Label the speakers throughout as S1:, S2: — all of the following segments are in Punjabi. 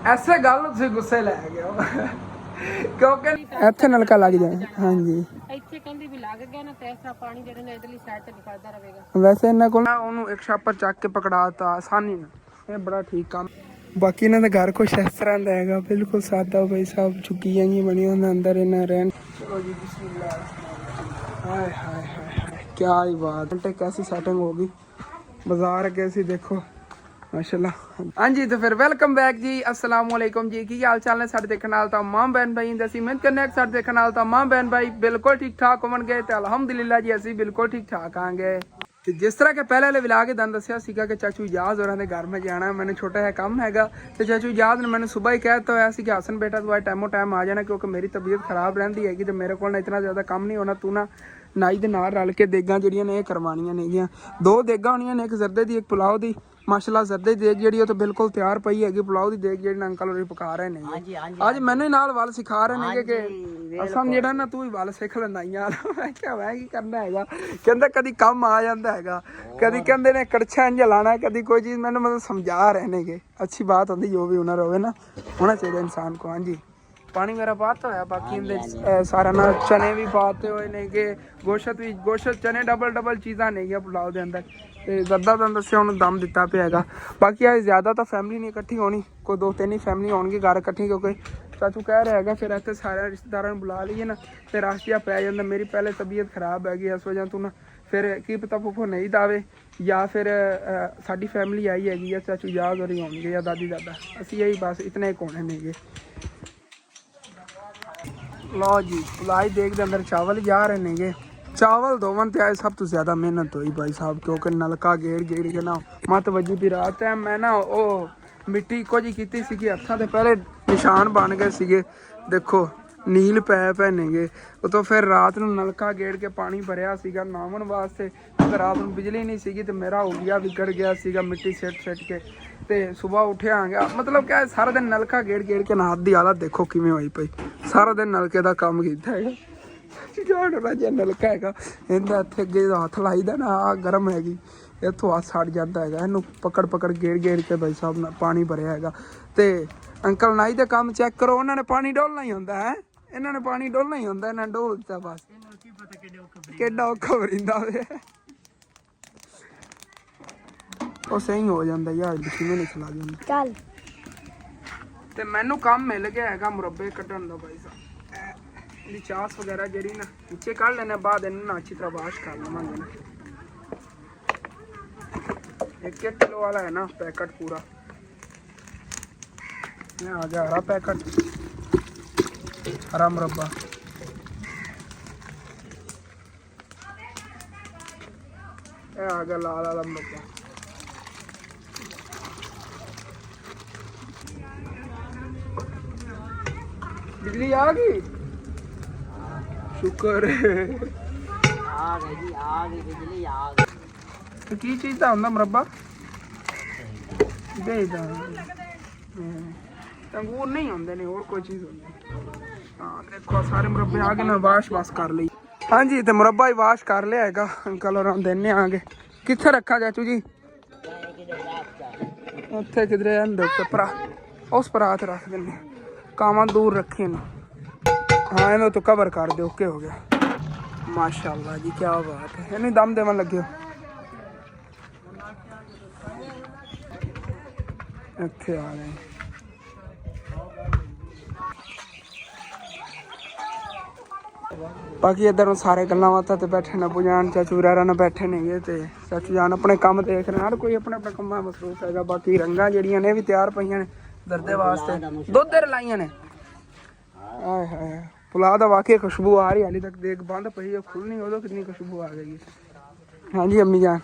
S1: ਐਸੇ ਗੱਲ ਤੁਸੀਂ ਗੁੱਸੇ ਲੈ ਗਏ ਹੋ ਕਿਉਂਕਿ ਇੱਥੇ ਨਲਕਾ ਲੱਗ ਜਾਏ। ਹਾਂਜੀ
S2: ਇੱਥੇ ਕਹਿੰਦੀ ਵੀ ਲੱਗ ਗਿਆ ਨਾ ਤੇ ਇਸ ਤਰ੍ਹਾਂ ਪਾਣੀ ਜਿਹੜੇ ਨੇ ਇਧਰਲੀ ਸਾਈਡ ਤੇ ਨਿਕਲਦਾ ਰਹੇਗਾ।
S1: ਵੈਸੇ ਇਹਨਾਂ ਕੋਲ ਉਹਨੂੰ ਇੱਕ ਛਾਪਰ ਚੱਕ ਕੇ ਪਕੜਾਤਾ ਆਸਾਨੀ ਨਾਲ, ਇਹ ਬੜਾ ਠੀਕ ਕੰਮ। ਬਾਕੀ ਇਹਨਾਂ ਦਾ ਘਰ ਕੁਛ ਇਸ ਤਰ੍ਹਾਂ ਦਾ ਹੈਗਾ, ਬਿਲਕੁਲ ਸਾਦਾ ਭਾਈ ਸਾਹਿਬ, ਝੁੱਗੀਆਂ ਜਿਹੀਆਂ ਬਣੀਆਂ ਉਹਨਾਂ ਅੰਦਰ ਇਹਨਾਂ ਰਹਿਣ। ਚਲੋ ਜੀ ਬਿਸਮਿल्लाह। ਹਾਏ ਹਾਏ ਹਾਏ क्या ही बात है, कैसी सेटिंग होगी। बाजार कैसी देखो माशाल्लाह। हाँ जी तो फिर वेलकम बैक जी, अस्सलाम वालेकुम जी। की हाल चाल ने साडे देखण नाल तां मां बहन भाई असीं उम्मीद करने कि साडे देखण नाल तां मां बहन भाई बिल्कुल ठीक ठाक होवणगे ते अलहमदुलिल्लाह जी असीं बिल्कुल ठीक ठाक आंगे। ਤੇ ਜਿਸ ਤਰ੍ਹਾਂ ਕਿ ਪਹਿਲੇ ਵਾਲੇ ਵਿਲਾਗ ਤੁਹਾਨੂੰ ਦੱਸਿਆ ਸੀਗਾ ਕਿ ਚਾਚੂ ਇਜਾਜ਼ ਹੋਰਾਂ ਦੇ ਘਰ ਮੈਂ ਜਾਣਾ, ਮੈਨੂੰ ਛੋਟਾ ਜਿਹਾ ਕੰਮ ਹੈਗਾ ਤੇ ਚਾਚੂ ਇਜਾਜ਼ ਨੇ ਮੈਨੂੰ ਸਵੇਰ ਹੀ ਕਹਿ ਦਿੱਤਾ ਹੋਇਆ ਸੀ ਕਿ ਹਸਨ ਬੇਟਾ ਤੂੰ ਟਾਈਮੋ ਟਾਈਮ ਆ ਜਾਣਾ, ਕਿਉਂਕਿ ਮੇਰੀ ਤਬੀਅਤ ਖਰਾਬ ਰਹਿੰਦੀ ਹੈਗੀ ਤੇ ਮੇਰੇ ਕੋਲ ਨਾ ਇਤਨਾ ਜ਼ਿਆਦਾ ਕੰਮ ਨਹੀਂ ਹੋਣਾ। ਤੂੰ ਨਾ ਨਾਈ ਦੇ ਨਾਲ ਰਲ ਕੇ ਦੇਗਾਂ ਜਿਹੜੀਆਂ ਨੇ ਇਹ ਕਰਵਾਉਣੀਆਂ ਨੇਗੀਆਂ। 2 ਦੇਗਾਂ ਹੋਣੀਆਂ ਨੇ, ਇੱਕ ਜ਼ਰਦੇ ਦੀ ਇੱਕ ਪੁਲਾਓ ਦੀ। ਮਾਸ਼ਾਅੱਲਾ ਜ਼ਰਦੇ ਦੀ ਦੇਗ ਜਿਹੜੀ ਉਹ ਤਾਂ ਬਿਲਕੁਲ ਤਿਆਰ ਪਈ ਹੈਗੀ। ਪੁਲਾਓ ਦੀ ਦੇਗ ਜਿਹੜੀ ਅੰਕਲ ਹੋਰੀ ਪਕਾ ਰਹੇ ਨੇ। ਅੱਜ ਮੈਨੂੰ ਹੀ ਨਾਲ ਵੱਲ ਸਿਖਾ ਰਹੇ ਨੇ ਕਿ ਅਸਮ ਜਿਹੜਾ ਨਾ ਤੂੰ ਹੀ ਵੱਲ ਸਿੱਖ ਲੈਂਦਾ ਯਾਰ। ਮੈਂ ਕਿਹਾ ਮੈਂ ਕੀ ਕਰਨਾ ਹੈਗਾ, ਕਹਿੰਦਾ ਕਦੀ ਕੰਮ ਆ ਜਾਂਦਾ ਹੈਗਾ, ਕਦੀ ਕਹਿੰਦੇ ਨੇ ਕੜਛਾ ਇੰਝ ਲਾਣਾ, ਕਦੀ ਕੋਈ ਚੀਜ਼ ਮੈਨੂੰ ਮਤਲਬ ਸਮਝਾ ਰਹੇ ਨੇਗੇ। ਅੱਛੀ ਬਾਤ ਹੁੰਦੀ ਜੋ ਵੀ ਹੁਨਰ ਹੋਵੇ ਨਾ, ਹੋਣਾ ਚਾਹੀਦਾ ਇਨਸਾਨ को। हाँ जी पानी मेरा पाता होया, बाकी सारा ना चने भी पाते हुए ने कि गोशत भी, गोशत चने डबल चीज़ा नहीं पुलाव के अंदर। तो जद्दा तुम दस्या उन्होंने दम दिता पे हैगा। बाकी अज ज़्यादा तो फैमिली नहीं इकट्ठी होनी, कोई 2-3 ही फैमिली होगी घर इकट्ठी, क्योंकि चाचू कह रहा है फिर इतने सारे रिश्तेदारों बुला लीए ना तो रश जिहा पै जाता। मेरी पहले तबीयत खराब हैगी, इस वजह तो ना फिर की पता फुफो नहीं दावे या फिर साडी फैमिली आई हैगी या चाचू याद हो रही होंगे या दादी दादा, असी यही बस इतने एक होने नहीं गे। लो जी पुलाई देग दे अंदर चावल जा रहे नेगे। चावल धोवन ते आए सब तो ज़्यादा मेहनत हुई भाई साहब, क्योंकि नलका गेड़ के ना मत वजी भी रात है। मैं ना वो मिट्टी इको जी की सी हथा ते पहले निशान बन गए सीगे, देखो नील पैप है नेगे। तो फिर रात ਨੂੰ नलका गेड़ के पानी भरिया सीगा नावन वास्ते। रात ਨੂੰ बिजली नहीं सीगी तो मेरा उलिया बिगड़ गया सीगा मिट्टी सिट के। ਤੇ ਸਵੇਰ ਉੱਠਿਆ ਆ ਗਿਆ, ਮਤਲਬ ਕਿ ਸਾਰਾ ਦਿਨ ਨਲਕਾ ਗੇੜ ਕੇ ਨਾ ਹੱਥ ਦੀ ਹਾਲਤ ਦੇਖੋ ਕਿਵੇਂ ਹੋਈ ਪਈ। ਸਾਰਾ ਦਿਨ ਨਲਕੇ ਦਾ ਕੰਮ ਕੀਤਾ ਹੈਗਾ। ਜਿਹੜਾ ਜੇ ਨਲਕਾ ਹੈਗਾ ਇਹਦਾ ਇੱਥੇ ਅੱਗੇ ਹੱਥ ਲਾਈਦਾ ਨਾ, ਆ ਗਰਮ ਹੈਗੀ, ਇੱਥੋਂ ਹੱਥ ਸੜ ਜਾਂਦਾ ਹੈਗਾ। ਇਹਨੂੰ ਪਕੜ ਗੇੜ ਕੇ ਭਾਈ ਸਾਹਿਬ ਨਾਲ ਪਾਣੀ ਭਰਿਆ ਹੈਗਾ। ਤੇ ਅੰਕਲ ਨਾਈ ਦਾ ਕੰਮ ਚੈੱਕ ਕਰੋ, ਉਹਨਾਂ ਨੇ ਪਾਣੀ ਡੋਲਣਾ ਹੀ ਹੁੰਦਾ ਹੈ, ਇਹਨਾਂ ਨੇ ਪਾਣੀ ਡੋਲਣਾ ਹੀ ਹੁੰਦਾ, ਇਹਨਾਂ ਨੇ ਡੋਲ ਦਿੱਤਾ ਬਸ। ਕਿੱਡਾ ਔਖਾ ਵਰਿੰਦਾ ਵੇ ਉਹ ਸਹੀ ਹੋ ਜਾਂਦਾ ਯਾਰ, ਕਿਵੇਂ ਨਹੀਂ ਚਲਾ ਜਾਂਦਾ। ਚੱਲ ਤੇ ਮੈਨੂੰ ਕੰਮ ਮਿਲ ਗਿਆ ਹੈਗਾ ਮੁਰੱਬੇ ਕੱਢਣ ਦਾ ਭਾਈ ਸਾਹਿਬ। ਇਹਦੀ ਚਾਸ ਵਗੈਰਾ ਜਿਹੜੀ ਨਾ ਨੀਚੇ ਕੱਢ ਲੈਣੇ, ਬਾਅਦ ਇਹਨੂੰ ਨਾ ਅੱਛੀ ਤਰ੍ਹਾਂ ਵਾਸ਼ ਕਰ ਲਵਾਂਗੇ ਨਾ। 1 किलो वाला है ना पैकेट पूरा, ये आ गया हरा पैकेट, हरा मुरब्बा। ये आ गया लाल वाला मुरब्बा। बिजली आ गई, शुक्र है आ गई जी, आ गई बिजली आ गई। तो की चीज़ का होंदा मुरब्बा दे दा अंगूर नहीं होंदे ने, और कोई चीज़ होंदी। हाँ देखो सारे मुरब्बे आ गए ना, वाश बस कर ली। हाँ जी तो मुरब्बा ही वाश कर लिया हैगा। अंकल और देने आगे कित्थे रखा चाचू जी, उत्थे किधरे अंदर उत्ते परा उस परात रख देने, कावां दूर रखे ना। हाँ इन्हें तो कवर कर दे, ओके हो गया माशाल्लाह जी, क्या बात है। इन्हें दम देवन लगे हो इत्थे आ गए। बाकी इधर सारे गल्लां बातां ते बैठे ने, बुजान चाचू वगैरह ने बैठे ने ते चाचू जान अपने काम देख रहे हैं, हर कोई अपने अपने कम्मां मसरूफ हैगा। बाकी रंगां जेहड़ियां ने भी तैयार पईयां ने दर्दे वास्ते, दुध लाइयां ने। हाय हाय पुलाव दा वाकई खुशबू आ रही है, हाली तक देख बंद पई है, खुलनी उदों कितनी खुशबू आ गई है। हाँ जी अम्मी जान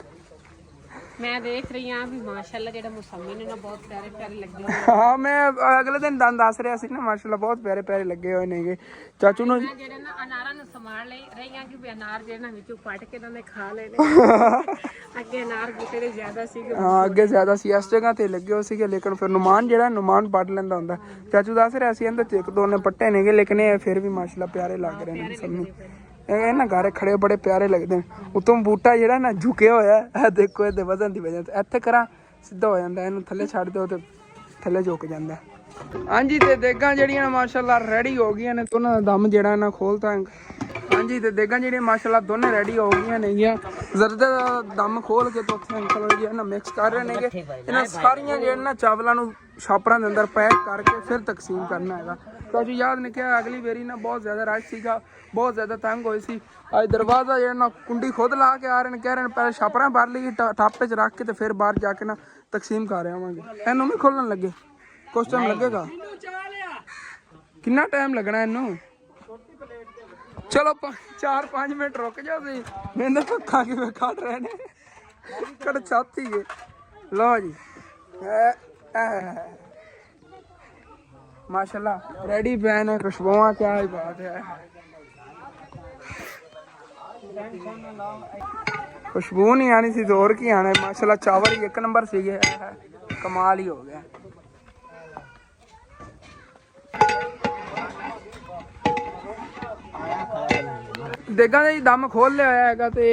S2: मैं देख रही हां भी माशाल्लाह जेड़ा मुसम्मी ने ना बहुत प्यारे प्यारे लगे हुए।
S1: हाँ मैं अगले दिन दस रहा सी ना, माशाल्लाह बहुत प्यारे प्यारे लगे हुए ने। चाचू ने
S2: मैं जेड़ा ना अनारा नु संभाल रही हां कि अनार जेड़ा ना विचों पट के ना खा लेने। अगे अनार बूटे दे ज्यादा सी।
S1: हाँ अगे ज्यादा सी, इस जगह ते लगे हो सीगे, लेकिन फिर नुमान जेड़ा नुमान पट लेंदा हुंदा। चाचू दस रहा सी इंदे एक दो ने पट्टे ने, लेकिन ये फिर भी माशाल्लाह प्यारे लग रहे हैं सब। ਇਹ ਨਾ ਘਰ ਖੜੇ ਬੜੇ ਪਿਆਰੇ ਲੱਗਦੇ ਨੇ। ਉਤੋਂ ਬੂਟਾ ਜਿਹੜਾ ਨਾ ਝੁਕਿਆ ਹੋਇਆ ਇਹ ਦੇਖੋ, ਇਹਦੇ ਵਜ਼ਨ ਦੀ ਵਜ੍ਹਾ ਤੋਂ ਇੱਥੇ ਕਰਾਂ ਸਿੱਧਾ ਹੋ ਜਾਂਦਾ, ਇਹਨੂੰ ਥੱਲੇ ਛੱਡ ਦਿਓ ਤੇ ਥੱਲੇ ਝੁਕ ਜਾਂਦਾ। ਹਾਂਜੀ ਤੇ ਦੇਗਾਂ ਜਿਹੜੀਆਂ ਮਾਸ਼ਾਅੱਲਾ ਰੈਡੀ ਹੋ ਗਈਆਂ ਨੇ ਤੇ ਉਹਨਾਂ ਦਾ ਦਮ ਜਿਹੜਾ ਇਹਨਾਂ ਖੋਲਤਾ। ਹਾਂਜੀ ਤੇ ਦੇਗਾਂ ਜਿਹੜੀਆਂ ਮਾਸ਼ਾਅੱਲਾ ਦੋਨੇ ਰੈਡੀ ਹੋ ਗਈਆਂ ਨੇਗੀਆਂ। ਜ਼ਰਦੇ ਦਾ ਦਮ ਖੋਲ ਕੇ ਤੋਂ ਉੱਥੇ ਅੰਕਲ ਜੀ ਇਹਨਾਂ ਮਿਕਸ ਕਰ ਰਹੇ ਨੇਗੇ। ਇਹਨਾਂ ਸਾਰੀਆਂ ਜਿਹੜੀਆਂ ਚਾਵਲਾਂ ਨੂੰ ਛਾਪਰਾਂ ਦੇ ਅੰਦਰ ਪੈਕ ਕਰਕੇ ਫਿਰ ਤਕਸੀਮ ਕਰਨਾ ਹੈਗਾ। ਕਿਉਂਕਿ ਯਾਦ ਨਹੀਂ ਕਿ ਅਗਲੀ ਵਾਰੀ ਨਾ ਬਹੁਤ ਜ਼ਿਆਦਾ ਰਸ਼ ਸੀਗਾ, ਬਹੁਤ ਜ਼ਿਆਦਾ ਤੰਗ ਹੋਏ ਸੀ। ਅੱਜ ਦਰਵਾਜ਼ਾ ਜਿਹੜਾ ਨਾ ਕੁੰਡੀ ਖੁਦ ਲਾ ਕੇ ਆ ਰਹੇ ਨੇ, ਕਹਿ ਰਹੇ ਨੇ ਪਹਿਲੇ ਛਾਪਰਾਂ ਭਰ ਲਈ ਟਾਪੇ 'ਚ ਰੱਖ ਕੇ ਤੇ ਫਿਰ ਬਾਹਰ ਜਾ ਕੇ ਨਾ ਤਕਸੀਮ ਕਰ ਆਵਾਂਗੇ। ਇਹਨੂੰ ਵੀ ਖੋਲਣ ਲੱਗੇ ਕੁਛ ਟਾਈਮ ਲੱਗੇਗਾ। ਕਿੰਨਾ ਟਾਈਮ ਲੱਗਣਾ ਇਹਨੂੰ? ਚਲੋ 4-5 ਮਿੰਟ ਰੁਕ ਜਾਓ ਤੁਸੀਂ। ਮੈਨੂੰ ਪੱਖਾ ਕਿਵੇਂ ਕੱਢ ਰਹੇ ਨੇ ਕੜ ਛਾਤੀ ਹੈ। ਲਓ ਜੀ माशाल्लाह रेडी बैन है। खुशबुआ क्या ही बात है, खुशबू नहीं आनी सी तो और की आना है। माशाल्लाह चावल ही एक नंबर से कमाल ही हो गया। देगा ने दम खोल लिया हैगा ते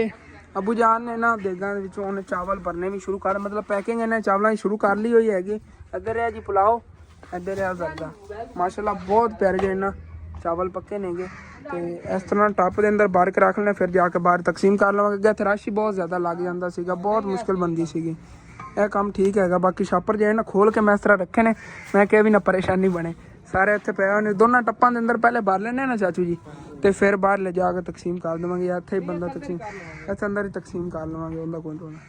S1: अबू जान ने ना देगा दे विचों उन्हें चावल भरने भी शुरू कर, मतलब पैकिंग इन्हें चावलों की शुरू कर ली हुई हैगी। इधर है जी पुलाव, इधर है जरदा। माशाल्लाह बहुत प्यारे जो ना चावल पक्के नेगे ते इस तरह टप के अंदर भर के रख लेना, फिर जाके बाहर तकसीम कर लवांगे। इत्थे रश ही बहुत ज़्यादा लग जाता सीगा, बहुत मुश्किल बनती सीगी। यह काम ठीक हैगा। बाकी छापर जो ना खोल के मैं इस तरह रखे ने, मैं क्या भी ना परेशानी बने। सारे इत्थे पे ने दोनों टप्पां दे अंदर पहले भर लेने ना चाचू जी, तो फिर बाहर ले जाके तकसीम कर देवांगे। या इत्थे ही बंदा तकसीम इत्थे अंदर ही तकसीम कर लवांगे, उनका कोई रोना।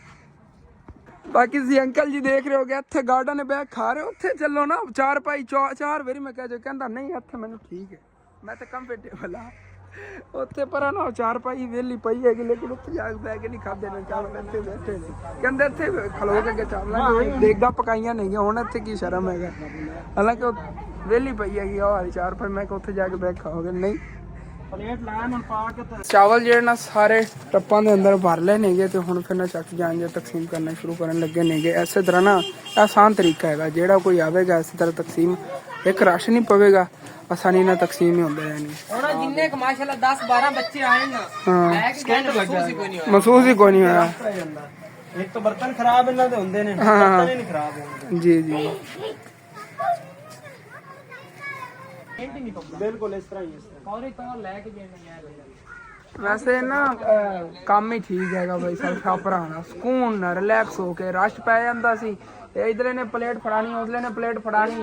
S1: बाकी जी अंकल जी देख रहे हो गए इत्थे गार्डन ने बैग खा रहे हो, उत्थे चलो ना चार भाई चार वारी मैं कह जो कहता नहीं इत्थे मैनू ठीक है, मैं तो कंफर्टेबल हाँ। उत्थे पर ना चार भाई वेली पई है, लेकिन उत्थे जाके बैग नहीं खाते ने चावल। इत्थे बैठे ने कहते इत्थे खलो के चावल देगा पकाइयां नहीं हुण इत्थे की शर्म है। हालांकि वेली पई है वाली चार भाई, मैं उत्थे जाके बैग खाओगे नहीं। चावल जो ना सारे टप्पां दे अंदर भर ले नेगे ते हुण फिर ना चक जान जो तकसीम करना शुरू करन लगे नेगे। इस तरह ना आसान तरीका है, जेड़ा कोई आवेगा इस तरह तकसीम एक रश नहीं पवेगा, आसानी ना तकसीम ही होंदा यानी।
S3: हुण जिन्ने क माशाल्लाह 10-12 बच्चे आए ना,
S1: महसूस ही कोई नहीं होया।
S3: एक तो बर्तन खराब इन्हां दे हुंदे ने, बर्तन ही नहीं खराब होंदे।
S1: जी जी
S3: बिल्कुल इस तरह ही, इस तरह और तो लेके जाना।
S1: वैसे ना काम ही ठीक हैगा भाई, सब छापर आना सुकून ना रिलैक्स होके। रश पै जांदा सी, इधर ने प्लेट फड़ानी उधर ने प्लेट फड़ानी,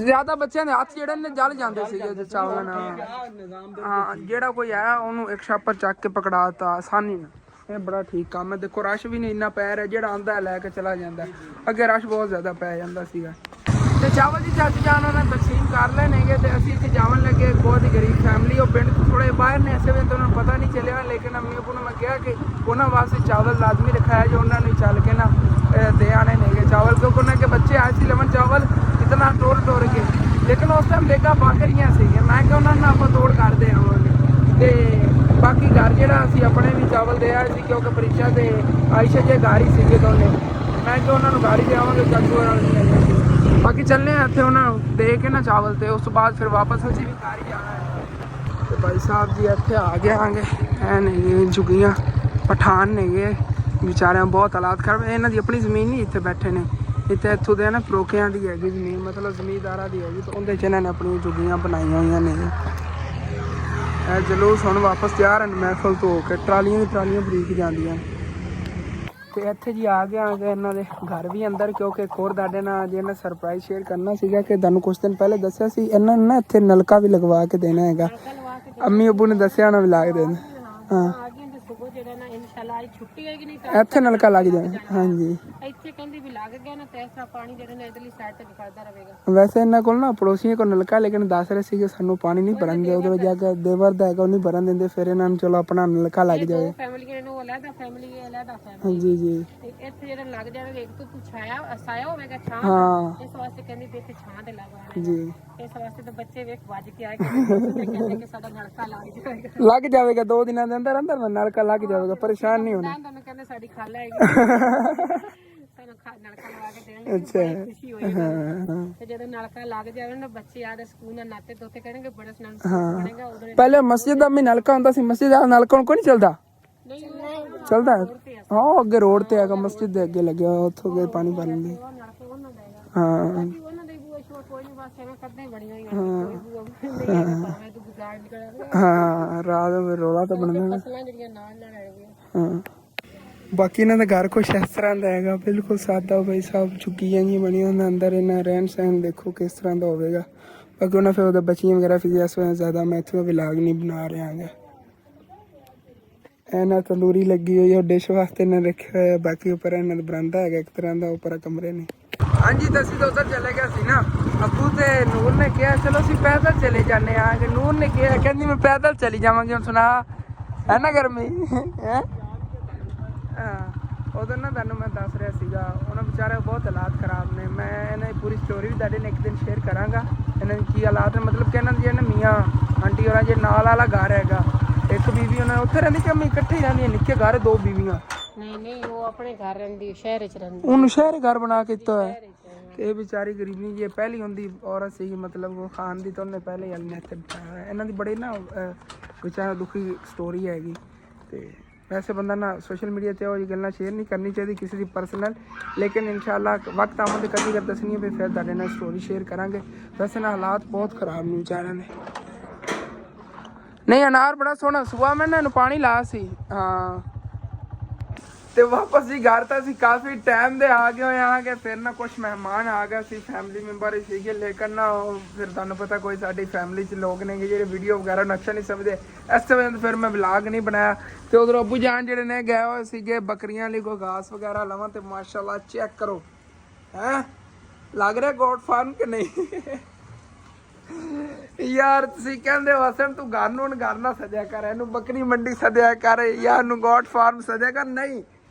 S1: ज्यादा बच्चों के हाथ जेड़े ने जल जाते सीगे चावल ना। हाँ जेड़ा कोई है उन्होंने एक छापर चक के पकड़ाता आसानी ना, ये बड़ा ठीक काम है। देखो रश भी नहीं इन्ना पै रहा, जेड़ा आंदा है लैके चला जाता है। अगे रश बहुत ज्यादा पै जाता सीगा। ते चावल जी चाची जान उन्होंने तकसीम कर लेने ते असीं इत्थे जावन लगे। बहुत ही गरीब फैमिली और पिंड थोड़े बाहर ने, ऐसे वे तो उन्होंने पता नहीं चलिया, लेकिन अम्मी अबू ने मैं कहा कि उन्होंने वास्ते चावल लाजमी रखाया जो उन्होंने चल के ना दे आने नेगे चावल, क्योंकि उन्होंने के बच्चे आए सी लेवन चावल इतना टोर के, लेकिन उस टाइम देगा बाकरियां सीगे। मैं क्या उन्होंने आप तोड़ कर दे आवांगे ते बाकी घर जेड़ा असीं अपने भी चावल दे आए सी, क्योंकि परीक्षा ते आयशा जे घर ही सीगे दोने। मैं क्या उन्होंने घर ही देवांगे चाचू होरां। बाकी चलने इत्थे उन्होंने दे के ना चावल, तो उस बाद फिर वापस असीं भी घर ही जाना है। तो भाई साहब जी इत्थे आ गए आंगे है नहीं झुगियां पठान नेगे बेचारे, बहुत हालात खराब। इन्हां दी अपनी जमीन नहीं, इत्थे बैठे ने इत्थे इत्थों दे ना परोकियां दी हैगी जमीन, मतलब जमींदारां दी हैगी, तो उंदे च इन्हां ने अपनी झुगियां बनाईयां होईयां ने। जलूस हुण वापस तैयार हैं महफल तो के, ट्रालियां दी ट्रालियां बरीक जांदियां। तो इत्थे जी आ गए इन्हां दे घर भी अंदर, क्योंकि एक होर तुहाडे नाल जे ना सरप्राइज शेयर करना सीगा कि तुहानूं कुछ दिन पहले दस्सिया सी इन्हां ने ना इत्थे नलका भी लगवा के देना हैगा। अम्मी अबू ने दस्सिया होना भी ला के देना। हाँ इत्थे नलका लग जाए। हाँ जी वैसे इन्हां कोल ना पड़ोसियों को नलका, लेकिन दस रहे सी सानू पानी नहीं भरन दे, उधर जाके देवर दा हैगा नहीं भरन देंदे, फिर इन्हां नूं चलो अपना नलका लग जाए। जी जी हाँ जी लग जाएगा 2 दिनों के अंदर अंदर नलका लग जाएगा, परेशान नहीं होना। अच्छा पहले मस्जिद का भी नलका होंदा सी, मस्जिद का नलका कोई नहीं चलता चलता है। हाँ अगे रोड ते है, मस्जिद दे अगे लगे उत्थों गए पानी भरन दी। हाँ
S2: ਨਹੀਂ ਬਸ ਐਵੇਂ ਕਰਦੇ ਬਣੀਆਂ ਹੀ ਕੋਈ ਬੂਆ ਨਹੀਂ ਹੈ ਭਾਵੇਂ ਤੂੰ ਗੁਜ਼ਾਰ ਨਿਕਲ
S1: ਹਾਂ ਰਾਤ ਨੂੰ ਰੋਲਾ ਤਾਂ ਬਣਦਾ
S2: ਫਸਲਾਂ ਜਿਹੜੀਆਂ ਨਾਲ ਨਾਲ ਆਏਗੀਆਂ।
S1: ਹਾਂ ਬਾਕੀ ਇਹਨਾਂ ਦਾ ਘਰ ਕੁਛ ਇਸ ਤਰ੍ਹਾਂ ਦਾ ਹੈਗਾ, ਬਿਲਕੁਲ ਸਾਦਾ ਭਾਈ ਸਾਹਿਬ, ਝੁੱਗੀਆਂ ਜਿਹੀਆਂ ਬਣੀਆਂ ਉਹਨਾਂ ਅੰਦਰ ਇਹਨਾਂ ਰਹਿਣ ਸਹਿਣ ਦੇਖੋ ਕਿਸ ਤਰ੍ਹਾਂ ਦਾ ਹੋਵੇਗਾ। ਬਾਕੀ ਉਹਨਾਂ ਫਿਰ ਉਹਦਾ ਬੱਚੀਆਂ ਵਗੈਰਾ ਫਿਰ ਇਸ ਵੇਲੇ ਜ਼ਿਆਦਾ ਮੈਂ ਇੱਥੇ ਵਲੌਗ ਨਹੀਂ ਬਣਾ ਰਿਹਾ ਹੈਗਾ। ਇਹਨਾਂ ਤੰਦੂਰੀ ਲੱਗੀ ਹੋਈ ਹੈ ਡਿਸ਼ ਵਾਸਤੇ ਇਹਨਾਂ ਰੱਖਿਆ ਹੋਇਆ। ਬਾਕੀ ਉੱਪਰ ਇਹਨਾਂ ਦਾ ਬਰਾਂਡਾ ਹੈਗਾ ਇੱਕ ਤਰ੍ਹਾਂ ਦਾ, ਉੱਪਰ ਕਮਰੇ ਨੇ। ਹਾਂਜੀ ਤਾਂ ਅਸੀਂ ਤਾਂ ਉੱਧਰ ਚਲੇ ਗਏ ਸੀ ਨਾ, ਅੱਬੂ ਤੇ ਨੂਰ ਨੇ ਕਿਹਾ ਚਲੋ ਅਸੀਂ ਪੈਦਲ ਚਲੇ ਜਾਂਦੇ ਆ। ਕਿ ਨੂਰ ਨੇ ਕਿਹਾ ਕਹਿੰਦੀ ਮੈਂ ਪੈਦਲ ਚਲੀ ਜਾਵਾਂਗੀ। ਹੁਣ ਸੁਣਾ ਹੈ ਨਾ ਗਰਮੀ ਹੈ। ਉਦੋਂ ਨਾ ਤੁਹਾਨੂੰ ਮੈਂ ਦੱਸ ਰਿਹਾ ਸੀਗਾ ਉਹਨਾਂ ਵਿਚਾਰੇ ਬਹੁਤ ਹਾਲਾਤ ਖਰਾਬ ਨੇ। ਮੈਂ ਇਹਨਾਂ ਦੀ ਪੂਰੀ ਸਟੋਰੀ ਵੀ ਤੁਹਾਡੇ ਨਾਲ ਇੱਕ ਦਿਨ ਸ਼ੇਅਰ ਕਰਾਂਗਾ ਇਹਨਾਂ ਦੀ ਕੀ ਹਾਲਾਤ ਨੇ। ਮਤਲਬ ਕਿ ਇਹਨਾਂ ਦੀ ਨਾ ਮੀਆਂ ਆਂਟੀ ਹੋਰਾਂ ਜੇ ਨਾਲ ਵਾਲਾ ਘਰ ਹੈਗਾ, ਇੱਕ ਬੀਬੀ ਉਹਨਾਂ ਉੱਥੇ ਰਹਿੰਦੀ ਕਿ ਮੈਂ ਇਕੱਠੇ ਰਹਿੰਦੀਆਂ, ਨਿੱਕੇ ਘਰ ਦੋ ਬੀਬੀਆਂ।
S2: ਨਹੀਂ ਉਹ ਆਪਣੇ ਘਰ ਰਹਿੰਦੀ, ਸ਼ਹਿਰ 'ਚ ਰਹਿੰਦੀ।
S1: ਉਹਨੂੰ ਸ਼ਹਿਰ ਘਰ ਬਣਾ ਕੇ ਦਿੱਤਾ ਹੋਇਆ। ਤੇ ਇਹ ਵਿਚਾਰੀ ਗਰੀਬੀ ਜੇ ਪਹਿਲੀ ਹੁੰਦੀ ਔਰਤ ਸੀਗੀ, ਮਤਲਬ ਉਹ ਖਾਣ ਦੀ ਤਾਂ ਉਹਨੇ ਪਹਿਲੇ ਹੀ ਨੇ ਇੱਥੇ ਬਿਠਾਇਆ ਹੋਇਆ। ਇਹਨਾਂ ਦੀ ਬੜੀ ਨਾ ਵਿਚਾਰਾ ਦੁਖੀ ਸਟੋਰੀ ਹੈਗੀ। ਤੇ ਵੈਸੇ ਬੰਦਾ ਨਾ ਸੋਸ਼ਲ ਮੀਡੀਆ ਤੇ ਉਹ ਗੱਲਾਂ ਸ਼ੇਅਰ ਨਹੀਂ ਕਰਨੀ ਚਾਹੀਦੀ ਕਿਸੇ ਦੀ ਪਰਸਨਲ, ਲੇਕਿਨ ਇਨਸ਼ਾਅੱਲਾ ਵਕਤ ਆਉਣ ਤੇ ਕਦੀ ਗੱਲ ਦੱਸਣੀ ਹੈ ਫਿਰ ਤੁਹਾਡੇ ਨਾਲ ਸਟੋਰੀ ਸ਼ੇਅਰ ਕਰਾਂਗੇ। ਵੈਸੇ ਨਾ ਹਾਲਾਤ ਬਹੁਤ ਖਰਾਬ ਨੇ ਵਿਚਾਰਿਆਂ ਦੇ। ਨਹੀਂ ਅਨਾਰ ਬੜਾ ਸੋਹਣਾ ਸੁਆ, ਮੈਂ ਨਾ ਇਹਨੂੰ ਪਾਣੀ ਲਾਇਆ ਸੀ। ਹਾਂ ਤੇ ਵਾਪਸ ਜੀ ਘਰ ਤਾਂ ਅਸੀਂ ਕਾਫੀ ਟਾਈਮ ਦੇ ਆ ਗਏ ਹੋਏ ਆਂਗੇ। ਫਿਰ ਨਾ ਕੁਛ ਮਹਿਮਾਨ ਆ ਗਏ ਸੀ, ਫੈਮਿਲੀ ਮੈਂਬਰ ਸੀਗੇ, ਲੇਕਿਨ ਨਾ ਉਹ ਫਿਰ ਤੁਹਾਨੂੰ ਪਤਾ ਕੋਈ ਸਾਡੀ ਫੈਮਿਲੀ 'ਚ ਲੋਕ ਨੇ ਜਿਹੜੇ ਵੀਡੀਓ ਵਗੈਰਾ ਨਕਸ਼ਾ ਨਹੀਂ ਸਮਝਦੇ, ਇਸ ਵਜ੍ਹਾ ਤੋਂ ਫਿਰ ਮੈਂ ਵਲੌਗ ਨਹੀਂ ਬਣਾਇਆ। ਤੇ ਉਧਰ ਅੱਬੂ ਜਾਨ ਜਿਹੜੇ ਨੇ ਗਏ ਹੋਏ ਸੀਗੇ ਬੱਕਰੀਆਂ ਲਈ ਕੋਈ ਘਾਸ ਵਗੈਰਾ ਲਵਾਂ। ਤੇ ਮਾਸ਼ਾਅੱਲਾ ਚੈੱਕ ਕਰੋ ਹੈ ਲੱਗ ਰਿਹਾ ਗੋਟ ਫਾਰਮ ਕਿ ਨਹੀਂ। ਯਾਰ ਤੁਸੀਂ ਕਹਿੰਦੇ ਹੋ ਹਸਨ ਤੂੰ ਘਰ ਨੂੰ ਘਰ ਨਾ ਸਜਿਆ ਕਰ, ਇਹਨੂੰ ਬੱਕਰੀ ਮੰਡੀ ਸਜਿਆ ਕਰ ਯਾਰ, ਨੂੰ ਗੋਟ ਫਾਰਮ ਸਜਿਆ ਕਰ। ਨਹੀਂ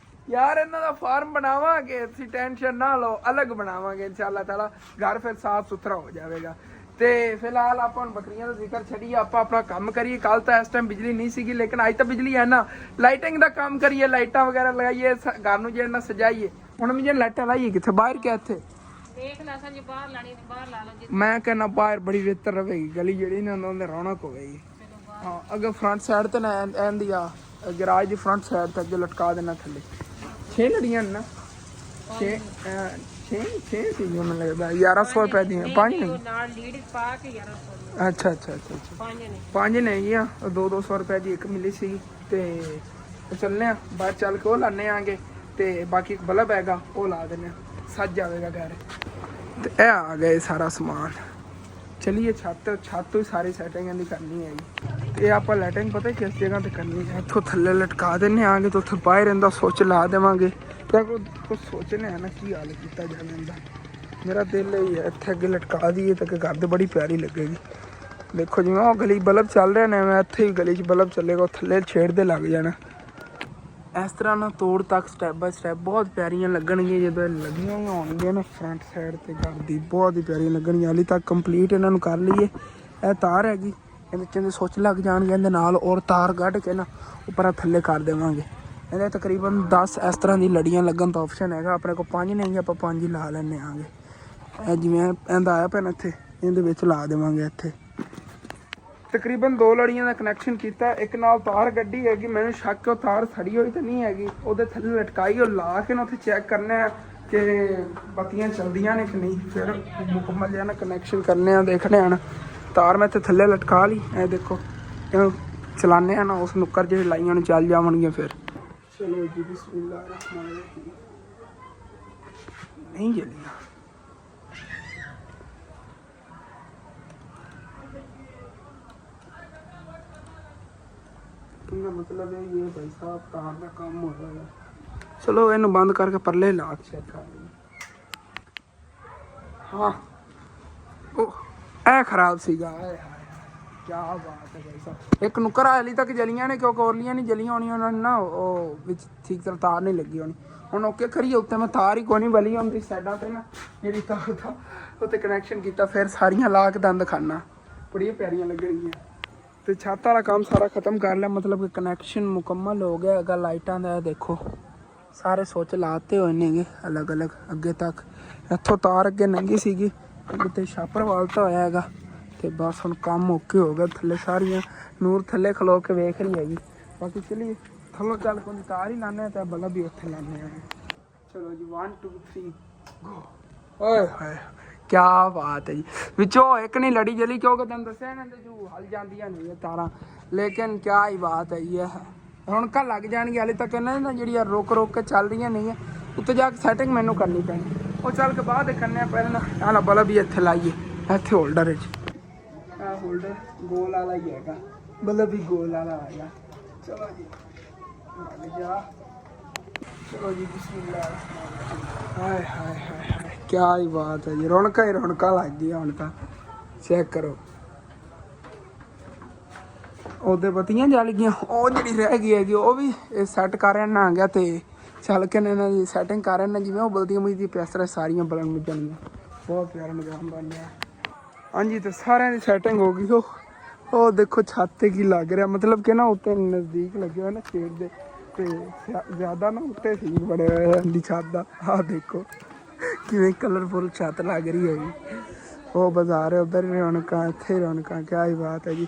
S1: ਯਾਰ ਇਹਨਾਂ ਦਾ ਫਾਰਮ ਬਣਾਵਾਂਗੇ, ਤੁਸੀਂ ਟੈਨਸ਼ਨ ਨਾ ਲਓ, ਅਲੱਗ ਬਣਾਵਾਂਗੇ ਇਨਸ਼ਾਅੱਲਾ ਤਾਲਾ। ਘਰ ਫਿਰ ਸਾਫ ਸੁਥਰਾ ਹੋ ਜਾਵੇਗਾ। ਤੇ ਫਿਲਹਾਲ ਆਪਾਂ ਬੱਕਰੀਆਂ ਦਾ ਜ਼ਿਕਰ ਛੱਡੀਏ, ਆਪਾਂ ਆਪਣਾ ਕੰਮ ਕਰੀਏ। ਕੱਲ ਤਾਂ ਇਸ ਟਾਈਮ ਬਿਜਲੀ ਨਹੀਂ ਸੀਗੀ, ਲੇਕਿਨ ਅੱਜ ਤਾਂ ਬਿਜਲੀ ਹੈ ਨਾ। ਲਾਈਟਿੰਗ ਦਾ ਕੰਮ ਕਰੀਏ, ਲਾਈਟਾਂ ਵਗੈਰਾ ਲਗਾਈਏ, ਘਰ ਨੂੰ ਜਿਹੜਾ ਸਜਾਈਏ। ਹੁਣ ਵੀ ਜੇ ਲਾਈਟਾਂ ਲਾਈਏ ਕਿੱਥੇ, ਬਾਹਰ ਕਿਆ ਇੱਥੇ
S2: ਦੇਖ ਲੈ ਸਾਂ ਜੇ ਬਾਹਰ ਲਾਣੀ ਤੇ ਬਾਹਰ ਲਾ ਲਓ ਜੀ।
S1: ਮੈਂ ਕਹਿੰਦਾ ਬਾਹਰ ਬੜੀ ਬਿਹਤਰ ਰਹੇਗੀ ਗਲੀ ਜਿਹੜੀ ਨਾ ਉਹਦੇ ਰੌਣਕ ਹੋਵੇਗੀ। ਹਾਂ ਅਗਰ ਫਰੰਟ ਸਾਈਡ ਤੇ ਨਾ ਐਂਦੀ ਆ ਗਰਾਜ ਦੀ ਫਰੰਟ ਸਾਈਡ ਤੇ ਅੱਗੇ ਲਟਕਾ ਦੇਣਾ ਥੱਲੇ 6 ਲੜੀਆਂ ਨਾ 6 ਸੀ ਮੈਨੂੰ ਲੱਗਦਾ 1100 ਰੁਪਏ ਦੀਆਂ 5 ਨਹੀਂ
S2: ਨਾਲ ਲੀਡ ਪਾ ਕੇ 1100।
S1: ਅੱਛਾ 5 ਨੇ ਆ 200 ਰੁਪਏ ਦੀ ਇੱਕ ਮਿਲੀ ਸੀ। ਤੇ ਚੱਲਨੇ ਆ ਬਾਹਰ ਚੱਲ ਕੇ ਉਹ ਲਾਣੇ ਆਂਗੇ। ਤੇ ਬਾਕੀ ਇੱਕ ਬਲਬ ਹੈਗਾ ਉਹ ਲਾ ਦਿੰਦੇ ਆ, ਸੱਜ ਜਾਵੇਗਾ ਘਰ। ਤੇ ਇਹ ਆ ਗਏ ਸਾਰਾ ਸਮਾਨ। ਚਲੀਏ ਛੱਤ ਤੋਂ ਹੀ ਸਾਰੀ ਸੈਟਿੰਗ ਇਹਦੀ ਕਰਨੀ ਹੈਗੀ। ਤੇ ਆਪਾਂ ਲੈਟਿੰਗ ਪਤਾ ਕਿਸ ਜਗ੍ਹਾ ਤੇ ਕਰਨੀ ਹੈ, ਇੱਥੋਂ ਥੱਲੇ ਲਟਕਾ ਦਿੰਦੇ ਆਂਗੇ ਤੇ ਉੱਥੇ ਬਾਹਰ ਇਹਦਾ ਸੁੱਚ ਲਾ ਦੇਵਾਂਗੇ। ਤਾਂ ਕੁਛ ਸੋਚਨੇ ਆ ਨਾ ਕੀ ਹਾਲ ਕੀਤਾ ਜਾਵੇ ਇਹਦਾ। ਮੇਰਾ ਦਿਲ ਹੀ ਹੈ ਇੱਥੇ ਅੱਗੇ ਲਟਕਾ ਦਈਏ ਤਾਂ ਘਰ ਦੇ ਬੜੀ ਪਿਆਰੀ ਲੱਗੇਗੀ। ਦੇਖੋ ਜਿਵੇਂ ਉਹ ਗਲੀ ਬਲਬ ਚੱਲ ਰਿਹਾ ਨੇ, ਮੈਂ ਇੱਥੇ ਹੀ ਗਲੀ 'ਚ ਬਲਬ ਚੱਲੇਗਾ, ਉਹ ਥੱਲੇ ਛੇੜਦੇ ਲੱਗ ਜਾਣਾ। ਇਸ ਤਰ੍ਹਾਂ ਨਾ ਤੋੜ ਤੱਕ ਸਟੈਪ ਬਾਏ ਸਟੈਪ ਬਹੁਤ ਪਿਆਰੀਆਂ ਲੱਗਣਗੀਆਂ ਜਦੋਂ ਲੱਗੀਆਂ ਹੋਈਆਂ ਹੋਣਗੀਆਂ ਨਾ ਫਰੰਟ ਸਾਈਡ ਤੇ ਘਰ ਦੀ, ਬਹੁਤ ਹੀ ਪਿਆਰੀਆਂ ਲੱਗਣਗੀਆਂ। ਹਾਲੇ ਤੱਕ ਕੰਪਲੀਟ ਇਹਨਾਂ ਨੂੰ ਕਰ ਲਈਏ। ਇਹ ਤਾਰ ਹੈਗੀ ਇਹਦੇ 'ਚ ਸੁੱਚ ਲੱਗ ਜਾਣਗੇ ਇਹਦੇ ਨਾਲ, ਔਰ ਤਾਰ ਕੱਢ ਕੇ ਨਾ ਉੱਪਰ ਥੱਲੇ ਕਰ ਦੇਵਾਂਗੇ। ਇਹਦੇ ਤਕਰੀਬਨ 10 ਇਸ ਤਰ੍ਹਾਂ ਦੀ ਲੜੀਆਂ ਲੱਗਣ ਦਾ ਆਪਸ਼ਨ ਹੈਗਾ। ਆਪਣੇ ਕੋਲ 5 ਨਹੀਂ, ਆਪਾਂ 5 ਹੀ ਲਾ ਲੈਂਦੇ ਆਂਗੇ। ਇਹ ਜਿਵੇਂ ਇਹਦਾ ਆਇਆ ਪੈਨ ਇੱਥੇ ਇਹਦੇ ਵਿੱਚ ਲਾ ਦੇਵਾਂਗੇ। ਇੱਥੇ ਤਕਰੀਬਨ 2 ਲੜੀਆਂ ਦਾ ਕਨੈਕਸ਼ਨ ਕੀਤਾ, ਇੱਕ ਨਾਲ ਤਾਰ ਗੱਡੀ ਹੈਗੀ। ਮੈਨੂੰ ਸ਼ੱਕ ਉਹ ਤਾਰ ਸੜੀ ਹੋਈ ਤਾਂ ਨਹੀਂ ਹੈਗੀ, ਉਹਦੇ ਥੱਲੇ ਲਟਕਾਈ ਉਹ ਲਾ ਕੇ ਨਾ ਉੱਥੇ ਚੈੱਕ ਕਰਨਾ ਹੈ ਕਿ ਬੱਤੀਆਂ ਚੱਲਦੀਆਂ ਨੇ ਕਿ ਨਹੀਂ। ਫਿਰ ਮੁਕੰਮਲ ਜਿਹਾ ਨਾ ਕਨੈਕਸ਼ਨ ਕਰਨੇ ਆ, ਦੇਖਣੇ ਆ ਨਾ। ਤਾਰ ਮੈਂ ਇੱਥੇ ਥੱਲੇ ਲਟਕਾ ਲਈ, ਇਹ ਦੇਖੋ ਇਹਨੂੰ ਚਲਾਉਂਦੇ ਆ ਨਾ, ਉਸ ਨੁੱਕਰ ਜਿਹੜੇ ਲਾਈਆਂ ਨੂੰ ਚੱਲ ਜਾਵਣਗੀਆਂ। ਫਿਰ ਚਲੋ ਜੀ ਬਿਸਮਿल्लाह रहमान रहीम। ਨਹੀਂ ਜਲੀਆਂ ਇਹਦਾ ਮਤਲਬ ਇਹ ਹੀ ਹੈ ਭਾਈ ਸਾਹਿਬ ਤਾਰ ਦਾ ਕੰਮ ਹੋ ਰਿਹਾ। ਚਲੋ ਇਹਨੂੰ ਬੰਦ ਕਰਕੇ ਪਰਲੇ ਲਾ ਕੇ ਚੈੱਕ ਕਰ ਲਈਏ। ਹਾਂ ਉਹ ਇਹ ਖਰਾਬ ਸੀਗਾ। ਕਿਆ ਬਾਤ ਹੈ ਭਾਈ ਸਾਹਿਬ। ਇੱਕ ਨੁੱਕਰ ਹਾਲੀ ਤੱਕ ਜਲੀਆਂ ਨੇ, ਕਿਉਂਕਿ ਔਰਲੀਆਂ ਨਹੀਂ ਜਲੀਆਂ ਹੋਣੀਆਂ ਉਹਨਾਂ ਨੇ ਨਾ, ਉਹ ਵਿੱਚ ਠੀਕ ਤਰ੍ਹਾਂ ਤਾਰ ਨਹੀਂ ਲੱਗੀ ਹੋਣੀ। ਹੁਣ ਓਕੇ ਕਰੀਏ ਉੱਤੇ ਮੈਂ ਤਾਰ ਹੀ ਕੋਈ ਨਹੀਂ ਬਲੀ ਹੁੰਦੀ ਸਾਈਡਾਂ ਤੇ ਨਾ, ਜਿਹੜੀ ਤਾਰ ਦਾ ਉੱਤੇ ਕਨੈਕਸ਼ਨ ਕੀਤਾ। ਫਿਰ ਸਾਰੀਆਂ ਲਾ ਕੇ ਦੰਦ ਖਾਨਾ ਬੜੀਆਂ ਪਿਆਰੀਆਂ ਲੱਗਣਗੀਆਂ। ਤੇ ਛੱਤ ਵਾਲਾ ਕੰਮ ਸਾਰਾ ਖਤਮ ਕਰ ਲਿਆ, ਮਤਲਬ ਕਿ ਕਨੈਕਸ਼ਨ ਮੁਕੰਮਲ ਹੋ ਗਿਆ ਹੈਗਾ ਲਾਈਟਾਂ ਦਾ। ਦੇਖੋ ਸਾਰੇ ਸੁੱਚ ਲਾਤੇ ਹੋਏ ਨੇਗੇ ਅਲੱਗ ਅਲੱਗ ਅੱਗੇ ਤੱਕ। ਇੱਥੋਂ ਤਾਰ ਅੱਗੇ ਨੰਗੀ ਸੀਗੀ, ਅੱਗੇ ਤੇ ਛਾਪਰ ਵਾਲਤਾ ਹੋਇਆ ਹੈਗਾ। ਤੇ ਬਸ ਹੁਣ ਕੰਮ ਓਕੇ ਹੋ ਗਿਆ। ਥੱਲੇ ਸਾਰੀਆਂ ਨੂਰ ਥੱਲੇ ਖਲੋ ਕੇ ਵੇਖ ਰਹੀ ਹੈਗੀ। ਬਾਕੀ ਚਲੀਏ ਥੱਲੋਂ ਚੱਲ ਕੋਈ ਤਾਰ ਹੀ ਲਾਉਂਦੇ ਹਾਂ ਤੇ ਬਲਬ ਵੀ ਉੱਥੇ ਲਾਉਂਦੇ ਹਾਂ। ਚਲੋ ਜੀ 1 2 3 ਗੋ। ਓਏ ਹਾਏ ਕਿਆ ਬਾਤ ਹੈ ਜੀ। ਵਿੱਚੋਂ ਇੱਕ ਨਹੀਂ ਲੜੀ ਜਲੀ ਕਿਉਂਕਿ ਤੁਹਾਨੂੰ ਦੱਸਿਆ ਇਹਨਾਂ ਦੇ ਜੋ ਹਲ ਜਾਂਦੀਆਂ ਨਹੀਂ ਇਹ ਤਾਰਾਂ, ਲੇਕਿਨ ਕਿਆ ਹੀ ਬਾਤ ਹੈ ਜੀ। ਇਹ ਰੌਣਕਾਂ ਲੱਗ ਜਾਣਗੀਆਂ। ਹਾਲੇ ਤੱਕ ਇਹਨਾਂ ਦੀ ਜਿਹੜੀਆਂ ਰੁਕ ਕੇ ਚੱਲ ਰਹੀਆਂ ਨਹੀਂ ਹੈ, ਉੱਤੇ ਜਾ ਕੇ ਸੈਟਿੰਗ ਮੈਨੂੰ ਕਰਨੀ ਪੈਣੀ। ਉਹ ਚੱਲ ਕੇ ਬਾਅਦ ਦੇਖਣੇ ਆ ਪਹਿਲਾਂ। ਆਹ ਬਲਬ ਵੀ ਇੱਥੇ ਲਾਈਏ, ਇੱਥੇ ਹੋਲਡਰ ਵਿੱਚ। ਆਹ ਹੋਲਡਰ ਗੋਲ ਵਾਲਾ ਹੀ ਹੈਗਾ, ਬਲਬ ਵੀ ਗੋਲ ਵਾਲਾ ਹੈਗਾ। ਚਲੋ ਜੀ ਲੱਗ ਜਾ। ਚਲੋ ਜੀ ਬਿਸਮਿਲ੍ਲਾਹ। ਹਾਏ ਹਾਏ ਹਾਏ ਹਾਏ ਕਿਆ ਹੀ ਬਾਤ ਹੈ ਜੀ। ਰੌਣਕਾਂ ਹੀ ਰੌਣਕਾਂ ਲੱਗ ਗਈਆਂ ਹੁਣ ਤਾਂ। ਚੈੱਕ ਕਰੋ ਉਹਦੇ ਬੱਤੀਆਂ ਜਲ ਗਈਆਂ। ਉਹ ਜਿਹੜੀ ਰਹਿ ਗਈ ਹੈਗੀ ਉਹ ਵੀ ਸੈੱਟ ਕਰ ਰਿਹਾ ਨਾ ਆ ਗਿਆ ਤੇ ਚੱਲ ਕੇ ਇਹਨਾਂ ਦੀ ਸੈਟਿੰਗ ਕਰ ਰਹੇ ਨੇ। ਜਿਵੇਂ ਉਹ ਬਲਦੀਆਂ ਮੁਝਦੀ ਪਿਆਸਰਾ ਸਾਰੀਆਂ ਬਲਣ ਮੁੱਝਣਗੀਆਂ। ਬਹੁਤ ਪਿਆਰਾ ਨਿਜ਼ਾਮ ਬਣ ਰਿਹਾ। ਹਾਂਜੀ ਤੇ ਸਾਰਿਆਂ ਦੀ ਸੈਟਿੰਗ ਹੋ ਗਈ। ਉਹ ਦੇਖੋ ਛੱਤ ਤੇ ਕੀ ਲੱਗ ਰਿਹਾ, ਮਤਲਬ ਕਿ ਨਾ ਉੱਤੇ ਨਜ਼ਦੀਕ ਲੱਗੇ ਹੋਏ ਨਾ ਖੇਤ ਦੇ, ਤੇ ਜ਼ਿਆਦਾ ਨਾ ਉੱਤੇ ਸੀ ਬੜੇ ਹੋਏ ਦੀ ਛੱਤ ਦਾ। ਆਹ ਦੇਖੋ ਕਿਵੇਂ ਕਲਰਫੁਲ ਛੱਤ ਲੱਗ ਰਹੀ ਹੈਗੀ। ਉਹ ਬਾਜ਼ਾਰ ਉੱਧਰ ਰੌਣਕਾਂ, ਇੱਥੇ ਰੌਣਕਾਂ, ਕਿਆ ਹੀ ਬਾਤ ਹੈ ਜੀ।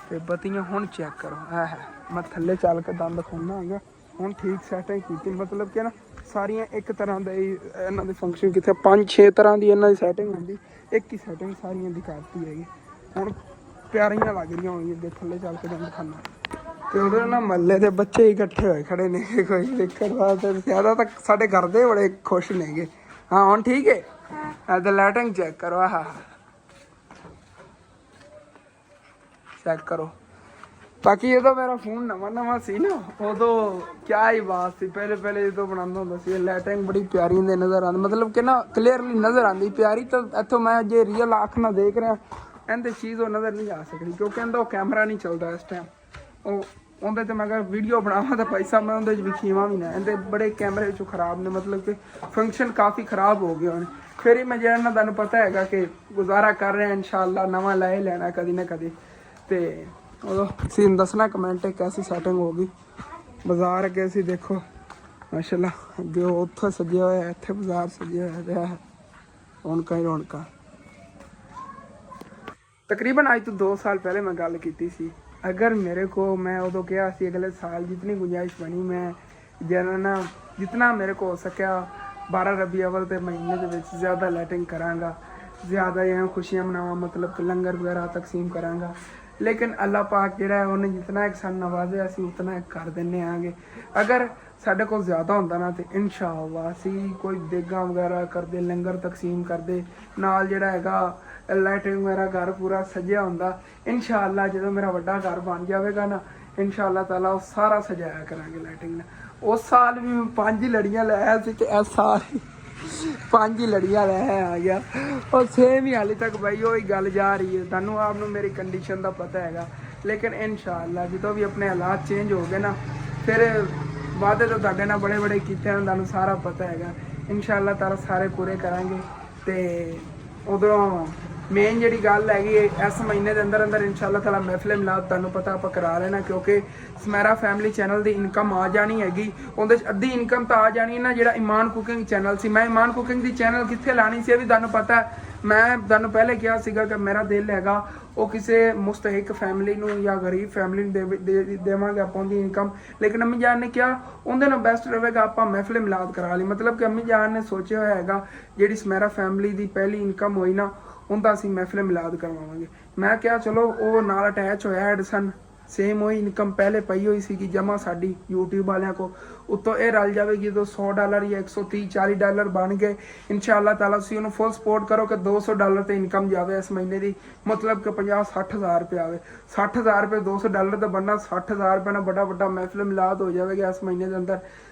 S1: ਤੇ ਬੱਤੀਆਂ ਹੁਣ ਚੈੱਕ ਕਰੋ। ਹੈ ਮੈਂ ਥੱਲੇ ਚੱਲ ਕੇ ਦੰਦ ਖੋਲ੍ਹਣਾ ਹੈਗਾ। ਹੁਣ ਠੀਕ ਸੈਟਿੰਗ ਕੀਤੀ, ਮਤਲਬ ਕਿ ਨਾ ਸਾਰੀਆਂ ਇੱਕ ਤਰ੍ਹਾਂ ਦਾ ਹੀ ਇਹਨਾਂ ਦੇ ਫੰਕਸ਼ਨ ਕਿੱਥੇ 5-6 ਤਰ੍ਹਾਂ ਦੀ ਇਹਨਾਂ ਦੀ ਸੈਟਿੰਗ ਹੁੰਦੀ, ਇੱਕ ਹੀ ਸੈਟਿੰਗ ਸਾਰੀਆਂ ਦੀ ਕਰਤੀ ਹੈਗੀ। ਹੁਣ ਪਿਆਰੀਆਂ ਲੱਗ ਰਹੀਆਂ ਹੋਣਗੀਆਂ ਜੇ ਥੱਲੇ ਚੱਲ ਕੇ ਦੰਦ ਖਾਣਾ। ਤੇ ਉਹਦੇ ਨਾਲ ਮਹੱਲੇ ਦੇ ਬੱਚੇ ਇਕੱਠੇ ਹੋਏ ਖੜੇ ਨੇ ਕੋਈ ਦੇਖਣ ਵਾਸਤੇ। ਜ਼ਿਆਦਾ ਤਾਂ ਸਾਡੇ ਘਰ ਦੇ ਬੜੇ ਖੁਸ਼ ਨੇਗੇ। ਹਾਂ ਹੁਣ ਠੀਕ ਹੈ। ਇਹਦਾ ਲਾਈਟਿੰਗ ਚੈੱਕ ਕਰੋ। ਆਹ ਚੈੱਕ ਕਰੋ। ਬਾਕੀ ਜਦੋਂ ਮੇਰਾ ਫੋਨ ਨਵਾਂ ਸੀ ਨਾ, ਉਦੋਂ ਕਿਆ ਹੀ ਬਾਤ ਸੀ। ਪਹਿਲੇ ਜਦੋਂ ਬਣਾਉਂਦਾ ਹੁੰਦਾ ਸੀ ਲਾਈਟਿੰਗ ਬੜੀ ਪਿਆਰੀ ਹੁੰਦੀ ਨਜ਼ਰ ਆਉਂਦੀ, ਮਤਲਬ ਕਿ ਨਾ ਕਲੀਅਰਲੀ ਨਜ਼ਰ ਆਉਂਦੀ ਪਿਆਰੀ। ਤਾਂ ਇੱਥੋਂ ਮੈਂ ਜੇ ਰੀਅਲ ਅੱਖ ਨਾਲ ਦੇਖ ਰਿਹਾ ਇਹਦੇ ਚੀਜ਼ ਉਹ ਨਜ਼ਰ ਨਹੀਂ ਆ ਸਕਦੀ, ਕਿਉਂਕਿ ਇਹਦਾ ਉਹ ਕੈਮਰਾ ਨਹੀਂ ਚੱਲਦਾ ਇਸ ਟਾਈਮ। ਉਹ ਉਹਦੇ 'ਤੇ ਮੈਂ ਅਗਰ ਵੀਡੀਓ ਬਣਾਵਾਂ ਤਾਂ ਪੈਸਾ ਮੈਂ ਉਹਦੇ 'ਚ ਵਿਖਾਵਾਂ ਵੀ ਨਾ। ਇਹਦੇ ਬੜੇ ਕੈਮਰੇ ਵਿੱਚੋਂ ਖਰਾਬ ਨੇ, ਮਤਲਬ ਕਿ ਫੰਕਸ਼ਨ ਕਾਫੀ ਖਰਾਬ ਹੋ ਗਏ ਹੋਣੇ। ਫਿਰ ਹੀ ਮੈਂ ਜਿਹੜਾ ਨਾ ਤੁਹਾਨੂੰ ਪਤਾ ਹੈਗਾ ਕਿ ਗੁਜ਼ਾਰਾ ਕਰ ਰਿਹਾ ਇਨਸ਼ਾਅੱਲਾ, ਨਵਾਂ ਲੈ ਲੈਣਾ ਕਦੀ ਨਾ ਕਦੀ। ਤੇ ਉਦੋਂ ਸੀਨ ਦੱਸਣਾ ਕਮੈਂਟ ਕੈਸੀ ਸੈਟਿੰਗ ਹੋ ਗਈ। ਬਾਜ਼ਾਰ ਅੱਗੇ ਅਸੀਂ ਦੇਖੋ ਮਾਸ਼ਾਅੱਲਾ, ਅੱਗੇ ਉੱਥੇ ਸਜਿਆ ਹੋਇਆ, ਇੱਥੇ ਬਾਜ਼ਾਰ ਸਜਿਆ ਹੋਇਆ ਹੈ। ਰੌਣਕਾਂ ਹੀ ਰੌਣਕਾਂ। ਤਕਰੀਬਨ ਅੱਜ ਤੋਂ 2 ਸਾਲ ਪਹਿਲੇ ਮੈਂ ਗੱਲ ਕੀਤੀ ਸੀ। ਅਗਰ ਮੇਰੇ ਕੋ, ਮੈਂ ਉਦੋਂ ਕਿਹਾ ਸੀ ਅਗਲੇ ਸਾਲ ਜਿਤਨੀ ਗੁੰਜਾਇਸ਼ ਬਣੀ ਮੈਂ ਜਿਹੜਾ ਜਿਤਨਾ ਮੇਰੇ ਕੋ ਹੋ ਸਕਿਆ 12 ਰਬੀ ਅਵਲ ਦੇ ਮਹੀਨੇ ਦੇ ਵਿੱਚ ਜ਼ਿਆਦਾ ਲਾਈਟਿੰਗ ਕਰਾਂਗਾ, ਜ਼ਿਆਦਾ ਜਾਂ ਖੁਸ਼ੀਆਂ ਮਨਾਵਾਂ, ਮਤਲਬ ਕਿ ਲੰਗਰ ਵਗੈਰਾ ਤਕਸੀਮ ਕਰਾਂਗਾ। ਲੇਕਿਨ ਅੱਲਾਹ ਪਾਕ ਜਿਹੜਾ ਹੈ ਉਹਨੇ ਜਿਤਨਾ ਇੱਕ ਸਾਨੂੰ ਨਵਾਜ਼ਿਆ ਅਸੀਂ ਉਤਨਾ ਇੱਕ ਕਰ ਦਿੰਦੇ ਆਂਗੇ। ਅਗਰ ਸਾਡੇ ਕੋਲ ਜ਼ਿਆਦਾ ਹੁੰਦਾ ਨਾ ਤੇ ਇਨਸ਼ਾਅੱਲਾ ਅਸੀਂ ਕੋਈ ਦੇਗਾਂ ਵਗੈਰਾ ਕਰਦੇ, ਲੰਗਰ ਤਕਸੀਮ ਕਰਦੇ, ਨਾਲ ਜਿਹੜਾ ਹੈਗਾ ਲਾਈਟਿੰਗ ਵਗੈਰਾ ਘਰ ਪੂਰਾ ਸਜਿਆ ਹੁੰਦਾ। ਇਨਸ਼ਾਅੱਲਾ ਜਦੋਂ ਮੇਰਾ ਵੱਡਾ ਘਰ ਬਣ ਜਾਵੇਗਾ ਨਾ, ਇਨਸ਼ਾਅੱਲਾ ਤਾਲਾ ਉਹ ਸਾਰਾ ਸਜਾਇਆ ਕਰਾਂਗੇ ਲਾਈਟਿੰਗ ਨਾਲ। ਉਸ ਸਾਲ ਵੀ ਮੈਂ 5 ਲੜੀਆਂ ਲੈ ਆਇਆ ਸੀ ਤੇ ਇਸ ਸਾਲ 5 ਹੀ ਲੜੀਆਂ ਲੈ ਆ ਗਿਆ। ਉਹ ਸੇਮ ਹੀ ਹਾਲੇ ਤੱਕ ਬਾਈ ਉਹੀ ਗੱਲ ਜਾ ਰਹੀ ਹੈ। ਤੁਹਾਨੂੰ ਆਪ ਨੂੰ ਮੇਰੀ ਕੰਡੀਸ਼ਨ ਦਾ ਪਤਾ ਹੈਗਾ, ਲੇਕਿਨ ਇਨਸ਼ਾਅੱਲਾ ਜਦੋਂ ਵੀ ਆਪਣੇ ਹਾਲਾਤ ਚੇਂਜ ਹੋ ਗਏ ਨਾ, ਫਿਰ ਵਾਅਦੇ ਤਾਂ ਤੁਹਾਡੇ ਨਾਲ ਬੜੇ ਕੀਤੇ ਹਨ, ਤੁਹਾਨੂੰ ਸਾਰਾ ਪਤਾ ਹੈਗਾ। ਇਨਸ਼ਾਅੱਲਾ ਤਾਲਾ ਸਾਰੇ ਪੂਰੇ ਕਰਾਂਗੇ। ਤੇ ਉਧਰੋਂ ਮੇਨ ਜਿਹੜੀ ਗੱਲ ਹੈਗੀ ਇਸ ਮਹੀਨੇ ਦੇ ਅੰਦਰ ਇਨਸ਼ਾਅੱਲਾ ਤਾਲਾ ਮਹਿਫਿਲ ਮਿਲਾਦ ਤੁਹਾਨੂੰ ਪਤਾ ਆਪਾਂ ਕਰਾ ਲੈਣਾ, ਕਿਉਂਕਿ ਸਮੈਰਾ ਫੈਮਿਲੀ ਚੈਨਲ ਦੀ ਇਨਕਮ ਆ ਜਾਣੀ ਹੈਗੀ। ਉਹਦੇ 'ਚ ਅੱਧੀ ਇਨਕਮ ਤਾਂ ਆ ਜਾਣੀ ਨਾ ਜਿਹੜਾ ਇਮਾਨ ਕੁਕਿੰਗ ਚੈਨਲ ਸੀ। ਮੈਂ ਇਮਾਨ ਕੁਕਿੰਗ ਦੀ ਚੈਨਲ ਕਿੱਥੇ ਲਾਣੀ ਸੀ ਇਹ ਵੀ ਤੁਹਾਨੂੰ ਪਤਾ। ਮੈਂ ਤੁਹਾਨੂੰ ਪਹਿਲੇ ਕਿਹਾ ਸੀਗਾ ਕਿ ਮੇਰਾ ਦਿਲ ਹੈਗਾ ਉਹ ਕਿਸੇ ਮੁਸਤਹਿਕ ਫੈਮਿਲੀ ਨੂੰ ਜਾਂ ਗਰੀਬ ਫੈਮਿਲੀ ਨੂੰ ਦੇਵਾਂਗੇ ਆਪਾਂ ਉਹਦੀ ਇਨਕਮ। ਲੇਕਿਨ ਅੰਮੀ ਜਾਨ ਨੇ ਕਿਹਾ ਉਹਦੇ ਨਾਲ ਬੈਸਟ ਰਹੇਗਾ ਆਪਾਂ ਮਹਿਫਿਲ ਮਿਲਾਦ ਕਰਾ ਲਈ। ਮਤਲਬ ਕਿ ਅੰਮੀ ਜਾਨ ਨੇ ਸੋਚਿਆ ਹੋਇਆ ਹੈਗਾ ਜਿਹੜੀ ਸਮੈਰਾ ਫੈਮਿਲੀ ਦੀ ਪਹਿਲੀ ਇਨਕਮ ਹੋਈ ਨਾ ਉਹਦਾ ਅਸੀਂ ਮਹਿਫਿਲ ਮਿਲਾਦ ਕਰਵਾਵਾਂਗੇ। ਮੈਂ ਕਿਹਾ ਚਲੋ ਉਹ ਨਾਲ ਅਟੈਚ ਹੋਇਆ ਐਡਸਨ, ਸੇਮ ਉਹੀ ਇਨਕਮ ਪਹਿਲੇ ਪਈ ਹੋਈ ਸੀਗੀ ਜਮਾ ਸਾਡੀ YouTube ਵਾਲਿਆਂ ਕੋ, ਉੱਤੋਂ ਇਹ ਰਲ ਜਾਵੇਗੀ ਜਦੋਂ $100 ਜਾਂ $130-40 ਬਣ ਗਏ ਇਨਸ਼ਾਅੱਲਾ ਤਾਲਾ ਤੁਸੀਂ ਉਹਨੂੰ ਫੁੱਲ ਸਪੋਰਟ ਕਰੋ ਕਿ $200 ਤੇ ਇਨਕਮ ਜਾਵੇ ਇਸ ਮਹੀਨੇ ਦੀ, ਮਤਲਬ ਕਿ 50-60 ਹਜ਼ਾਰ ਰੁਪਏ ਆਵੇ। 60 ਹਜ਼ਾਰ ਰੁਪਏ $200 ਦਾ ਬਣਨਾ, 60 ਹਜ਼ਾਰ ਰੁਪਏ ਨਾਲ ਵੱਡਾ ਮਹਿਫਿਲ ਮਿਲਾਦ ਹੋ ਜਾਵੇਗਾ ਇਸ ਮਹੀਨੇ ਦੇ ਅੰਦਰ।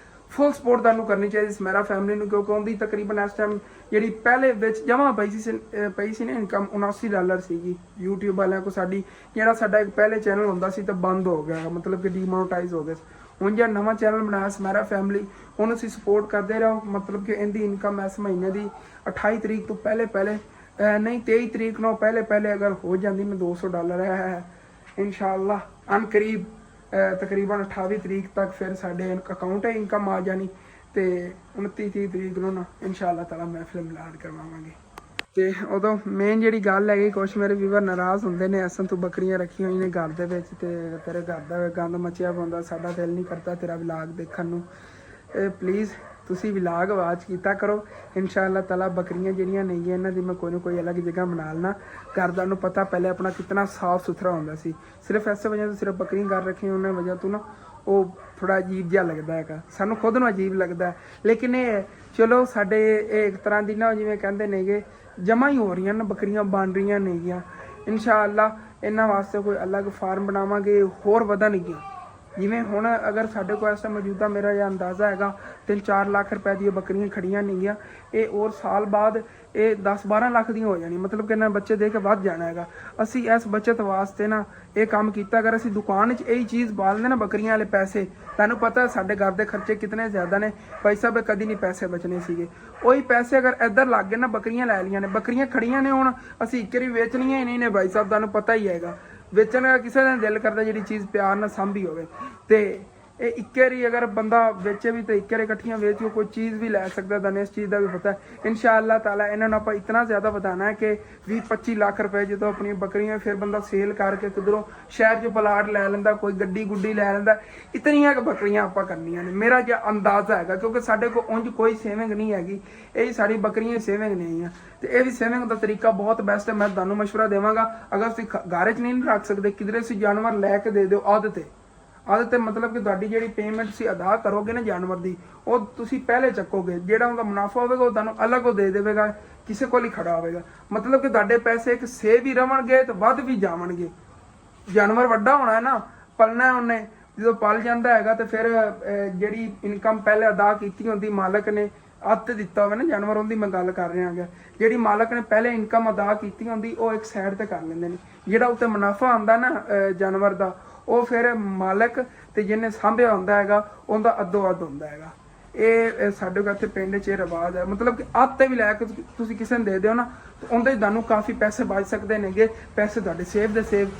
S1: ਫੁੱਲ ਸਪੋਰਟ ਤੁਹਾਨੂੰ ਕਰਨੀ ਚਾਹੀਦੀ ਸਮੈਰਾ ਫੈਮਿਲੀ ਨੂੰ, ਕਿਉਂਕਿ ਉਹਦੀ ਤਕਰੀਬਨ ਇਸ ਟਾਈਮ ਜਿਹੜੀ ਪਹਿਲੇ ਵਿੱਚ ਜਮ੍ਹਾਂ ਪਈ ਸੀ ਨਾ ਇਨਕਮ $79 ਸੀਗੀ YouTube ਵਾਲਿਆਂ ਕੋ। ਜਿਹੜਾ ਸਾਡਾ ਇੱਕ ਪਹਿਲੇ ਚੈਨਲ ਹੁੰਦਾ ਸੀ ਤਾਂ ਬੰਦ ਹੋ ਗਿਆ, ਮਤਲਬ ਕਿ ਡੀਮੋਨੋਟਾਈਜ਼ ਹੋ ਗਿਆ। ਹੁਣ ਜਿਹੜਾ ਨਵਾਂ ਚੈਨਲ ਬਣਾਇਆ ਸਮੈਰਾ ਫੈਮਿਲੀ ਉਹਨੂੰ ਅਸੀਂ ਸਪੋਰਟ ਕਰਦੇ ਰਹੋ। ਮਤਲਬ ਕਿ ਇਹਦੀ ਇਨਕਮ ਇਸ ਮਹੀਨੇ ਦੀ 28 ਤਰੀਕ ਤੋਂ ਪਹਿਲੇ ਨਹੀਂ 23 ਤਰੀਕ ਨੂੰ ਪਹਿਲੇ ਅਗਰ ਹੋ ਜਾਂਦੀ ਮੈਂ $200 ਹੈ ਇਨਸ਼ਾਅੱਲਾ ਅਨਕਰੀਬ ਤਕਰੀਬਨ 28 ਤਰੀਕ ਤੱਕ ਫਿਰ ਸਾਡੇ ਅਕਾਊਂਟ 'ਤੇ ਇਨਕਮ ਆ ਜਾਣੀ। ਤੇ 29-30 ਤਰੀਕ ਨੂੰ ਨਾ ਇਨਸ਼ਾਅੱਲਾ ਤਾਲਾ ਮਹਿਫਿਲ ਮਿਲਾਦ ਕਰਵਾਵਾਂਗੇ। ਤੇ ਉਦੋਂ ਮੇਨ ਜਿਹੜੀ ਗੱਲ ਹੈਗੀ, ਕੁਛ ਮੇਰੇ ਵੀਵਰ ਨਾਰਾਜ਼ ਹੁੰਦੇ ਨੇ ਅਸਲ ਤੋਂ ਬੱਕਰੀਆਂ ਰੱਖੀਆਂ ਹੋਈਆਂ ਨੇ ਘਰ ਦੇ ਵਿੱਚ ਤੇ ਤੇਰੇ ਘਰ ਦਾ ਗੰਦ ਮਚਿਆ ਪਾਉਂਦਾ, ਸਾਡਾ ਦਿਲ ਨਹੀਂ ਕਰਦਾ ਤੇਰਾ ਵਲੌਗ ਦੇਖਣ ਨੂੰ। ਪਲੀਜ਼ ਤੁਸੀਂ ਵਲੌਗ ਵਾਚ ਕੀਤਾ ਕਰੋ। ਇਨਸ਼ਾਅੱਲਾ ਤਾਲਾ ਬੱਕਰੀਆਂ ਜਿਹੜੀਆਂ ਨਹੀਂ ਇਹਨਾਂ ਦੀ ਮੈਂ ਕੋਈ ਨਾ ਕੋਈ ਅਲੱਗ ਜਗ੍ਹਾ ਬਣਾ ਲੈਣਾ। ਘਰ ਦਾ ਨੂੰ ਪਤਾ ਪਹਿਲੇ ਆਪਣਾ ਕਿਤਨਾ ਸਾਫ ਸੁਥਰਾ ਹੁੰਦਾ ਸੀ, ਸਿਰਫ ਇਸੇ ਵਜ੍ਹਾ ਤੋਂ ਸਿਰਫ ਬੱਕਰੀਆਂ ਕਰ ਰੱਖੀਆਂ ਉਹਨਾਂ ਵਜ੍ਹਾ ਤੋਂ ਨਾ ਉਹ ਥੋੜਾ ਅਜੀਬ ਜਿਹਾ ਲੱਗਦਾ ਹੈਗਾ, ਸਾਨੂੰ ਖੁਦ ਨੂੰ ਅਜੀਬ ਲੱਗਦਾ ਹੈ। ਲੇਕਿਨ ਇਹ ਚਲੋ ਸਾਡੇ ਇਹ ਇੱਕ ਤਰ੍ਹਾਂ ਦੀ ਨਾ ਜਿਵੇਂ ਕਹਿੰਦੇ ਨੇਗੇ ਜਮਾ ਹੀ ਹੋ ਰਹੀਆਂ ਨਾ, ਬੱਕਰੀਆਂ ਬਣ ਰਹੀਆਂ ਨੇਗੀਆਂ। ਇਨਸ਼ਾਅੱਲਾ ਇਹਨਾਂ ਵਾਸਤੇ ਕੋਈ ਅਲੱਗ ਫਾਰਮ ਬਣਾਵਾਂਗੇ, ਹੋਰ ਵਧਣਗੀਆਂ। ਜਿਵੇਂ ਹੁਣ ਅਗਰ ਸਾਡੇ ਕੋਲ ਐਸਾ ਮੌਜੂਦਾ ਮੇਰਾ ਇਹ ਅੰਦਾਜ਼ਾ ਹੈਗਾ 3-4 ਲੱਖ ਰੁਪਏ ਦੀਆਂ ਬੱਕਰੀਆਂ ਖੜੀਆਂ ਨੇਗੀਆਂ, ਇਹ ਔਰ ਸਾਲ ਬਾਅਦ ਇਹ 10-12 ਲੱਖ ਦੀਆਂ ਹੋ ਜਾਣੀ, ਮਤਲਬ ਕਿ ਇਹਨਾਂ ਬੱਚੇ ਦੇ ਕੇ ਵੱਧ ਜਾਣਾ ਹੈਗਾ। ਅਸੀਂ ਇਸ ਬੱਚਤ ਵਾਸਤੇ ਨਾ ਇਹ ਕੰਮ ਕੀਤਾ। ਅਗਰ ਅਸੀਂ ਦੁਕਾਨ 'ਚ ਇਹੀ ਚੀਜ਼ ਬਾਲਦੇ ਨਾ ਬੱਕਰੀਆਂ ਵਾਲੇ ਪੈਸੇ, ਤੁਹਾਨੂੰ ਪਤਾ ਸਾਡੇ ਘਰ ਦੇ ਖਰਚੇ ਕਿਤਨੇ ਜ਼ਿਆਦਾ ਨੇ, ਭਾਈ ਸਾਹਿਬ ਕਦੀ ਨਹੀਂ ਪੈਸੇ ਬਚਣੇ ਸੀਗੇ। ਉਹੀ ਪੈਸੇ ਅਗਰ ਇੱਧਰ ਲੱਗ ਗਏ ਨਾ, ਬੱਕਰੀਆਂ ਲੈ ਲਈਆਂ ਨੇ, ਬੱਕਰੀਆਂ ਖੜੀਆਂ ਨੇ, ਹੁਣ ਅਸੀਂ ਇੱਕ ਵਾਰੀ ਵੇਚਣੀਆਂ ਹੀ ਨਹੀਂ ਨੇ ਭਾਈ ਸਾਹਿਬ, ਤੁਹਾਨੂੰ ਪਤਾ ਹੀ ਹੈਗਾ। ਵੇਚਣ ਦਾ ਕਿਸੇ ਦਾ ਦਿਲ ਕਰਦਾ ਜਿਹੜੀ ਚੀਜ਼ ਪਿਆਰ ਨਾਲ ਸਾਂਭੀ ਹੋਵੇ, ਤੇ ਇਹ ਇੱਕ ਵਾਰੀ ਅਗਰ ਬੰਦਾ ਵੇਚੇ ਵੀ ਤੇ ਇੱਕ ਵਾਰੀ ਇਕੱਠੀਆਂ ਵੇਚ ਕੇ ਕੋਈ ਚੀਜ਼ ਵੀ ਲੈ ਸਕਦਾ। ਤੁਹਾਨੂੰ ਇਸ ਚੀਜ਼ ਦਾ ਵੀ ਪਤਾ। ਇਨਸ਼ਾਅੱਲਾ ਤਾਲਾ ਇਹਨਾਂ ਨੂੰ ਆਪਾਂ ਇਤਨਾ ਜ਼ਿਆਦਾ ਵਧਾਉਣਾ ਹੈ ਕਿ 20-25 ਲੱਖ ਰੁਪਏ ਜਦੋਂ ਆਪਣੀਆਂ ਬੱਕਰੀਆਂ ਫਿਰ ਬੰਦਾ ਸੇਲ ਕਰਕੇ ਕਿਧਰੋਂ ਸ਼ਹਿਰ 'ਚ ਪਲਾਟ ਲੈ ਲੈਂਦਾ, ਕੋਈ ਗੱਡੀ ਗੁੱਡੀ ਲੈ ਲੈਂਦਾ। ਇਤਨੀਆਂ ਕੁ ਬੱਕਰੀਆਂ ਆਪਾਂ ਕਰਨੀਆਂ ਨੇ, ਮੇਰਾ ਜਿਹਾ ਅੰਦਾਜ਼ਾ ਹੈਗਾ, ਕਿਉਂਕਿ ਸਾਡੇ ਕੋਲ ਉਂਝ ਕੋਈ ਸੇਵਿੰਗ ਨਹੀਂ ਹੈਗੀ। ਇਹ ਸਾਡੀ ਬੱਕਰੀਆਂ ਸੇਵਿੰਗ ਨਹੀਂ ਆ, ਤੇ ਇਹ ਵੀ ਸੇਵਿੰਗ ਦਾ ਤਰੀਕਾ ਬਹੁਤ ਬੈਸਟ ਹੈ। ਮੈਂ ਤੁਹਾਨੂੰ ਮਸ਼ਵਰਾ ਦੇਵਾਂਗਾ, ਅਗਰ ਤੁਸੀਂ ਘਰ 'ਚ ਨਹੀਂ ਰੱਖ ਸਕਦੇ, ਕਿਧਰੇ ਤੁਸੀਂ ਜਾਨਵਰ ਲੈ ਕੇ ਦੇ ਦਿਓ ਆਦਤ ਮਤਲਬ ਕਿ ਤੁਹਾਡੀ ਜਿਹੜੀ ਪੇਮੈਂਟ ਤੁਸੀਂ ਅਦਾ ਕਰੋਗੇ ਨਾ ਜਾਨਵਰ ਦੀ, ਉਹ ਤੁਸੀਂ ਪਹਿਲੇ ਚੱਕੋਗੇ। ਜਿਹੜਾ ਉਹਦਾ ਮੁਨਾਫਾ ਹੋਵੇਗਾ ਉਹ ਤੁਹਾਨੂੰ ਅਲੱਗ ਉਹ ਦੇ ਦੇਵੇਗਾ, ਕਿਸੇ ਕੋਲ ਹੀ ਖੜਾ ਹੋਵੇਗਾ। ਮਤਲਬ ਕਿ ਤੁਹਾਡੇ ਪੈਸੇ ਇੱਕ ਸੇਵ ਹੀ ਰਵਣਗੇ ਤੇ ਵੱਧ ਵੀ ਜਾਵਣਗੇ। ਜਾਨਵਰ ਵੱਡਾ ਹੋਣਾ ਹੈ ਨਾ, ਪਲਣਾ ਉਹਨੇ, ਜਦੋਂ ਪਲ ਜਾਂਦਾ ਹੈਗਾ ਤੇ ਫਿਰ ਜਿਹੜੀ ਇਨਕਮ ਪਹਿਲੇ ਅਦਾ ਕੀਤੀ ਹੁੰਦੀ ਮਾਲਕ ਨੇ ਅੱਤ ਦਿੱਤਾ ਹੋਵੇ ਨਾ ਜਾਨਵਰ, ਉਹਦੀ ਮੈਂ ਗੱਲ ਕਰ ਰਿਹਾ ਹਾਂ। ਜਿਹੜੀ ਮਾਲਕ ਨੇ ਪਹਿਲੇ ਇਨਕਮ ਅਦਾ ਕੀਤੀ ਹੁੰਦੀ ਉਹ ਇੱਕ ਸਾਈਡ ਤੇ ਕਰ ਲੈਂਦੇ ਨੇ। ਜਿਹੜਾ ਉੱਤੇ ਮੁਨਾਫਾ ਆਉਂਦਾ ਨਾ ਜਾਨਵਰ ਦਾ, ਉਹ ਫਿਰ ਮਾਲਕ ਤੇ ਜਿਹਨੇ ਸਾਂਭਿਆ ਹੁੰਦਾ ਹੈਗਾ ਉਹਦਾ ਅੱਧੋ ਅੱਧ ਹੁੰਦਾ ਹੈਗਾ। ਇਹ ਸਾਡੇ ਕੋਲ ਇੱਥੇ ਪਿੰਡ 'ਚ ਰਿਵਾਜ ਹੈ। ਮਤਲਬ ਕਿ ਅੱਧ ਤੇ ਵੀ ਲੈ ਕੇ ਤੁਸੀਂ ਕਿਸੇ ਨੂੰ ਦੇ ਦਿਓ ਨਾ, ਉਹਦੇ ਤੁਹਾਨੂੰ ਕਾਫੀ ਪੈਸੇ ਬਚ ਸਕਦੇ ਨੇਗੇ। ਪੈਸੇ ਤੁਹਾਡੇ ਸੇਵ ਦੇ ਸੇਵ।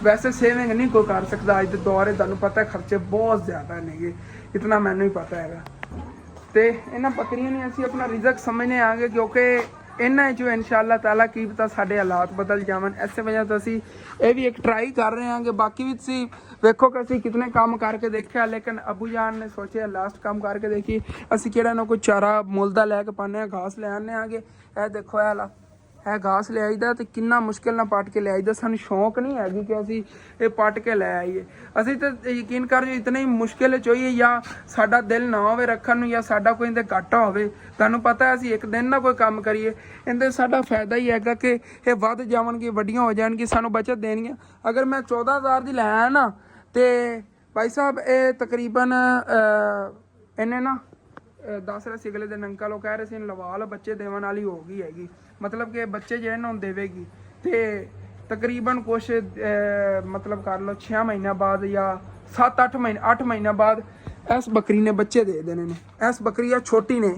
S1: ਵੈਸੇ ਸੇਵਿੰਗ ਨਹੀਂ ਕੋਈ ਕਰ ਸਕਦਾ ਅੱਜ ਦੇ ਦੌਰ 'ਚ, ਤੁਹਾਨੂੰ ਪਤਾ ਖਰਚੇ ਬਹੁਤ ਜ਼ਿਆਦਾ ਨੇਗੇ, ਇਤਨਾ ਮੈਨੂੰ ਹੀ ਪਤਾ ਹੈਗਾ। ਤੇ ਇਹਨਾਂ ਬੱਕਰੀਆਂ ਨੇ ਅਸੀਂ ਆਪਣਾ ਰਿਜ਼ਕ ਸਮਝਨੇ ਆਂਗੇ, ਕਿਉਂਕਿ ਇਹਨਾਂ 'ਚੋਂ ਇਨਸ਼ਾਅੱਲਾ ਤਾਲਾ ਕੀ ਪਤਾ ਸਾਡੇ ਹਾਲਾਤ ਬਦਲ ਜਾਵਣ। ਇਸੇ ਵਜ੍ਹਾ ਤੋਂ ਅਸੀਂ ਇਹ ਵੀ ਇੱਕ ਟਰਾਈ ਕਰ ਰਹੇ ਹਾਂ ਕਿ ਬਾਕੀ ਵੀ ਤੁਸੀਂ ਵੇਖੋ ਕਿ ਅਸੀਂ ਕਿਤਨੇ ਕੰਮ ਕਰਕੇ ਦੇਖਿਆ, ਲੇਕਿਨ ਅਬੂ ਜਾਨ ਨੇ ਸੋਚਿਆ ਲਾਸਟ ਕੰਮ ਕਰਕੇ ਦੇਖੀ ਅਸੀਂ ਕਿਹੜਾ ਨਾ ਕੋਈ ਚਾਰਾ ਮੁੱਲ ਦਾ ਲੈ ਕੇ ਪਾਉਂਦੇ ਹਾਂ, ਘਾਸ ਲੈ ਆਉਂਦੇ ਆਂਗੇ। ਇਹ ਦੇਖੋ ਇਹ ਘਾਸ ਲੈ ਆਈਦਾ ਤੇ ਕਿੰਨਾ ਮੁਸ਼ਕਿਲ ਨਾਲ ਪੱਟ ਕੇ ਲੈ ਆਈਦਾ। ਸਾਨੂੰ ਸ਼ੌਂਕ ਨਹੀਂ ਹੈਗੀ ਕਿ ਅਸੀਂ ਇਹ ਪੱਟ ਕੇ ਲੈ ਆਈਏ। ਅਸੀਂ ਤਾਂ ਯਕੀਨ ਕਰ ਜੋ ਇਤਨੀ ਮੁਸ਼ਕਿਲ ਚਾਹੀਏ, ਜਾਂ ਸਾਡਾ ਦਿਲ ਨਾ ਹੋਵੇ ਰੱਖਣ ਨੂੰ, ਜਾਂ ਸਾਡਾ ਕੋਈ ਇਹਦੇ ਘਾਟਾ ਹੋਵੇ। ਤੁਹਾਨੂੰ ਪਤਾ ਅਸੀਂ ਇੱਕ ਦਿਨ ਨਾ ਕੋਈ ਕੰਮ ਕਰੀਏ, ਇਹਦੇ ਸਾਡਾ ਫਾਇਦਾ ਹੀ ਹੈਗਾ ਕਿ ਇਹ ਵੱਧ ਜਾਵਣਗੇ, ਵੱਡੀਆਂ ਹੋ ਜਾਣਗੀਆਂ, ਸਾਨੂੰ ਬਚਤ ਦੇਣਗੀਆਂ। ਅਗਰ ਮੈਂ 14,000 ਦੀ ਲੈ ਆਇਆ ਨਾ, ਤੇ ਭਾਈ ਸਾਹਿਬ ਇਹ ਤਕਰੀਬਨ ਇਹਨੇ ਨਾ ਦੱਸ ਰਹੇ ਸੀ ਅਗਲੇ ਦਿਨ ਅੰਕਲ, ਉਹ ਕਹਿ ਰਹੇ ਸੀ ਲਵਾ ਲਓ, ਬੱਚੇ ਦੇਵਣ ਵਾਲੀ ਹੋ ਗਈ ਹੈਗੀ। ਮਤਲਬ ਕਿ ਬੱਚੇ ਜਿਹੜੇ ਨੂੰ ਦੇਵੇਗੀ ਤੇ ਤਕਰੀਬਨ ਕੁਛ ਮਤਲਬ ਕਰ ਲਓ 6 ਮਹੀਨਿਆਂ ਬਾਅਦ ਜਾਂ 7-8 ਮਹੀਨੇ 8 ਮਹੀਨਿਆਂ ਬਾਅਦ ਇਸ ਬੱਕਰੀ ਨੇ ਬੱਚੇ ਦੇ ਦੇਣੇ ਨੇ। ਇਸ ਬੱਕਰੀ ਆ ਛੋਟੀ ਨੇ।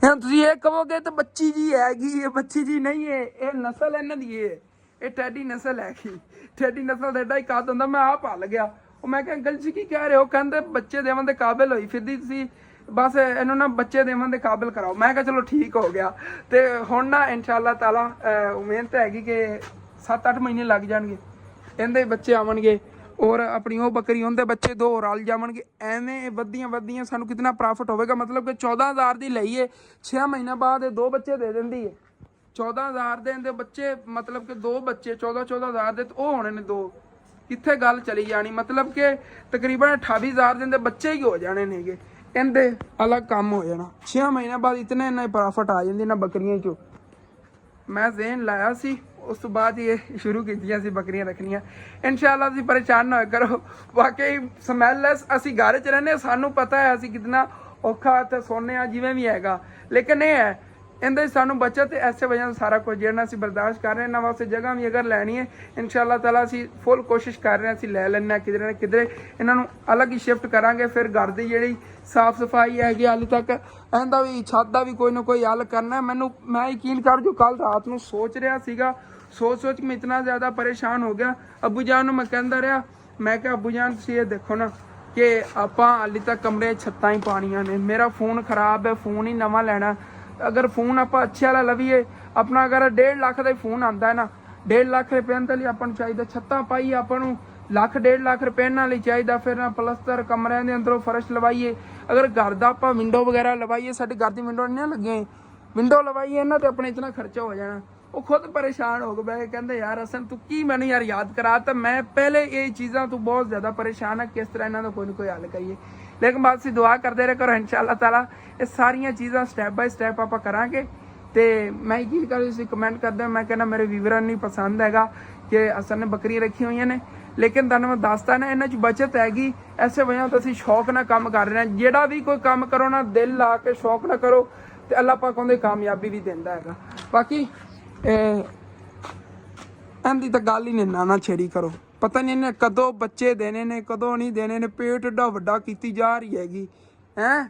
S1: ਹੁਣ ਤੁਸੀਂ ਇਹ ਕਹੋਗੇ ਤਾਂ ਬੱਚੀ ਜੀ ਹੈਗੀ, ਇਹ ਬੱਚੀ ਜੀ ਨਹੀਂ ਹੈ, ਇਹ ਨਸਲ ਇਹਨਾਂ ਦੀ ਹੈ, ਇਹ ਟੈਡੀ ਨਸਲ ਹੈਗੀ। ਟੈਡੀ ਨਸਲ ਦਾ ਏਡਾ ਹੀ ਕੱਦ ਹੁੰਦਾ। ਮੈਂ ਆਪ ਹੱਲ ਗਿਆ। ਉਹ ਮੈਂ ਕਿਹਾ ਅੰਕਲ ਜੀ ਕੀ ਕਹਿ ਰਹੇ ਹੋ? ਕਹਿੰਦੇ ਬੱਚੇ ਦੇਵਣ ਦੇ ਕਾਬਿਲ ਹੋਈ ਫਿਰਦੀ, ਤੁਸੀਂ ਬਸ ਇਹਨੂੰ ਨਾ ਬੱਚੇ ਦੇਵਣ ਦੇ ਕਾਬਿਲ ਕਰਾਓ। ਮੈਂ ਕਿਹਾ ਚਲੋ ਠੀਕ ਹੋ ਗਿਆ। ਤੇ ਹੁਣ ਨਾ ਇਨਸ਼ਾਅੱਲਾ ਤਾਲਾ ਉਮੀਦ ਤਾਂ ਹੈਗੀ ਕਿ 7-8 ਮਹੀਨੇ ਲੱਗ ਜਾਣਗੇ, ਇਹਦੇ ਬੱਚੇ ਆਵਣਗੇ, ਔਰ ਆਪਣੀ ਉਹ ਬੱਕਰੀ ਉਹਦੇ ਬੱਚੇ 2 ਰਲ ਜਾਵਣਗੇ। ਐਵੇਂ ਵੱਧਦੀਆਂ ਸਾਨੂੰ ਕਿਤਨਾ ਪ੍ਰੋਫਿਟ ਹੋਵੇਗਾ। ਮਤਲਬ ਕਿ 14,000 ਦੀ ਲਈਏ, 6 ਮਹੀਨਿਆਂ ਬਾਅਦ ਇਹ 2 ਬੱਚੇ ਦੇ ਦਿੰਦੀ ਹੈ। 14,000 ਦੇ ਇਹਦੇ ਬੱਚੇ, ਮਤਲਬ ਕਿ 2 ਬੱਚੇ 14,000 ਦੇ ਉਹ ਹੋਣੇ ਨੇ 2। ਕਿੱਥੇ ਗੱਲ ਚਲੀ ਜਾਣੀ? ਮਤਲਬ ਕਿ ਤਕਰੀਬਨ 28,000 ਦੇ ਬੱਚੇ ਹੀ ਹੋ ਜਾਣੇ ਨੇਗੇ। ਇਹਦੇ ਅਲੱਗ ਕੰਮ ਹੋ ਜਾਣਾ। 6 ਮਹੀਨਿਆਂ ਬਾਅਦ ਇਤਨੇ ਇੰਨਾ ਪ੍ਰੋਫਿਟ ਆ ਜਾਂਦੀ ਨਾ ਬੱਕਰੀਆਂ 'ਚੋਂ। ਮੈਂ ਜ਼ਹਿਨ ਲਾਇਆ ਸੀ, ਉਸ ਤੋਂ ਬਾਅਦ ਇਹ ਸ਼ੁਰੂ ਕੀਤੀਆਂ ਸੀ ਬੱਕਰੀਆਂ ਰੱਖਣੀਆਂ। ਇਨਸ਼ਾਅੱਲਾ ਤੁਸੀਂ ਪਰੇਸ਼ਾਨ ਨਾ ਹੋਇਆ ਕਰੋ। ਵਾਕਈ ਸਮੈਲੈਸ ਅਸੀਂ ਘਰ 'ਚ ਰਹਿੰਦੇ, ਸਾਨੂੰ ਪਤਾ ਹੈ ਅਸੀਂ ਕਿਤਨਾ ਔਖਾ ਤੇ ਸੋਨੇ ਆ ਜਿਵੇਂ ਵੀ ਹੈਗਾ, ਲੇਕਿਨ ਇਹ ਹੈ ਇਹਦੇ ਸਾਨੂੰ ਬਚਤ ਐਸੇ ਵਜ੍ਹਾ ਨਾਲ ਸਾਰਾ ਕੁਝ ਜਿਹੜਾ ਅਸੀਂ ਬਰਦਾਸ਼ਤ ਕਰ ਰਹੇ ਹਾਂ। ਇਹਨਾਂ ਵਾਸਤੇ ਜਗ੍ਹਾ ਵੀ ਅਗਰ ਲੈਣੀ ਹੈ ਇਨਸ਼ਾਅੱਲਾ ਤਾਲਾ ਅਸੀਂ ਫੁੱਲ ਕੋਸ਼ਿਸ਼ ਕਰ ਰਹੇ ਹਾਂ, ਅਸੀਂ ਲੈ ਲੈਣਾ ਕਿਧਰੇ ਨਾ ਕਿਧਰੇ। ਇਹਨਾਂ ਨੂੰ ਅਲੱਗ ਹੀ ਸ਼ਿਫਟ ਕਰਾਂਗੇ। ਫਿਰ ਘਰ ਦੀ ਜਿਹੜੀ ਸਾਫ ਸਫਾਈ ਹੈਗੀ ਹਾਲੇ ਤੱਕ ਇਹਦਾ ਵੀ ਛੱਤ ਦਾ ਵੀ ਕੋਈ ਨਾ ਕੋਈ ਹੱਲ ਕਰਨਾ। ਮੈਂ ਯਕੀਨ ਕਰ ਜੋ ਕੱਲ ਰਾਤ ਨੂੰ ਸੋਚ ਰਿਹਾ ਸੀਗਾ, ਸੋਚ ਮੈਂ ਇਤਨਾ ਜ਼ਿਆਦਾ ਪਰੇਸ਼ਾਨ ਹੋ ਗਿਆ। ਅੱਬੂ ਜਾਨ ਨੂੰ ਮੈਂ ਕਹਿੰਦਾ ਰਿਹਾ, ਮੈਂ ਕਿਹਾ ਅੱਬੂ ਜਾਨ ਤੁਸੀਂ ਇਹ ਦੇਖੋ ਨਾ ਕਿ ਆਪਾਂ ਹਾਲੇ ਤੱਕ ਕਮਰੇ ਛੱਤਾਂ ਹੀ ਪਾਣੀਆਂ ਨੇ। ਮੇਰਾ ਫੋਨ ਖਰਾਬ ਹੈ, ਫੋਨ ਹੀ ਨਵਾਂ ਲੈਣਾ। ਅਗਰ ਫੋਨ ਆਪਾਂ ਅੱਛੇ ਵਾਲਾ ਲਵੀਏ, ਆਪਣਾ ਅਗਰ 1.5 ਲੱਖ ਦਾ ਫੋਨ ਆਉਂਦਾ ਹੈ ਨਾ, 1.5 ਲੱਖ ਰੁਪਏ ਦੇ ਲਈ ਆਪਾਂ ਨੂੰ ਚਾਹੀਦਾ ਛੱਤਾਂ ਪਾਈਏ, ਆਪਾਂ ਨੂੰ 1.5 ਲੱਖ ਰੁਪਏ ਨਾਲ ਹੀ ਚਾਹੀਦਾ। ਫਿਰ ਨਾ ਪਲਸਤਰ, ਕਮਰਿਆਂ ਦੇ ਅੰਦਰੋਂ ਫਰਸ਼ ਲਵਾਈਏ, ਅਗਰ ਘਰ ਦਾ ਆਪਾਂ ਵਿੰਡੋ ਵਗੈਰਾ ਲਵਾਈਏ, ਸਾਡੇ ਘਰ ਦੀ ਵਿੰਡੋ ਨਹੀਂ ਨਾ ਲੱਗੇ, ਵਿੰਡੋ ਲਵਾਈਏ ਇਹਨਾਂ ਤੇ ਆਪਣੇ ਇਤਨਾ ਖਰਚਾ ਹੋ ਜਾਣਾ। ਉਹ ਖੁਦ ਪਰੇਸ਼ਾਨ ਹੋ ਗਏ, ਕਹਿੰਦੇ ਯਾਰ ਹਸਨ ਤੂੰ ਕੀ ਮੈਨੂੰ ਯਾਰ ਯਾਦ ਕਰਾ, ਤਾਂ ਮੈਂ ਪਹਿਲੇ ਇਹ ਚੀਜ਼ਾਂ ਤੋਂ ਬਹੁਤ ਜ਼ਿਆਦਾ ਪਰੇਸ਼ਾਨ ਆ, ਕਿਸ ਤਰ੍ਹਾਂ ਇਹਨਾਂ ਦਾ ਕੋਈ ਨਾ ਕੋਈ ਹੱਲ ਕਰੀਏ। ਲੇਕਿਨ ਬਾਅਦ ਅਸੀਂ ਦੁਆ ਕਰਦੇ ਰਹੇ ਕਰੋ, ਇਨਸ਼ਾਅੱਲਾ ਤਾਲਾ ਇਹ ਸਾਰੀਆਂ ਚੀਜ਼ਾਂ ਸਟੈਪ ਬਾਈ ਸਟੈਪ ਆਪਾਂ ਕਰਾਂਗੇ। ਤੇ ਮੈਂ ਯਕੀਨ ਕਰੋ ਤੁਸੀਂ ਕਮੈਂਟ ਕਰਦੇ ਹੋ, ਮੈਂ ਕਹਿੰਦਾ ਮੇਰੇ ਵੀਵਰਾਂ ਨੂੰ ਨਹੀਂ ਪਸੰਦ ਹੈਗਾ ਕਿ ਹਸਨ ਨੇ ਬੱਕਰੀਆਂ ਰੱਖੀਆਂ ਹੋਈਆਂ ਨੇ, ਲੇਕਿਨ ਤੁਹਾਨੂੰ ਮੈਂ ਦੱਸਦਾ ਨਾ ਇਹਨਾਂ 'ਚ ਬੱਚਤ ਹੈਗੀ। ਐਸੇ ਵਜ੍ਹਾ ਤੋਂ ਅਸੀਂ ਸ਼ੌਕ ਨਾਲ ਕੰਮ ਕਰ ਰਹੇ ਹਾਂ। ਜਿਹੜਾ ਵੀ ਕੋਈ ਕੰਮ ਕਰੋ ਨਾ ਦਿਲ ਲਾ ਕੇ ਸ਼ੌਕ ਨਾਲ ਕਰੋ ਤੇ ਅੱਲਾਹ ਪਾਕ ਉਹਦੇ ਕਾਮਯਾਬੀ ਵੀ ਦਿੰਦਾ ਹੈਗਾ। ਬਾਕੀ ਇਹਦੀ ਤਾਂ ਗੱਲ ਹੀ ਨਹੀਂ ਨਾ ਛੇੜੀ ਕਰੋ, ਪਤਾ ਨਹੀਂ ਇਹਨੇ ਕਦੋਂ ਬੱਚੇ ਦੇਣੇ ਨੇ ਕਦੋਂ ਨਹੀਂ ਦੇਣੇ ਨੇ, ਪੇਟ ਏਡਾ ਵੱਡਾ ਕੀਤੀ ਜਾ ਰਹੀ ਹੈਗੀ ਹੈ।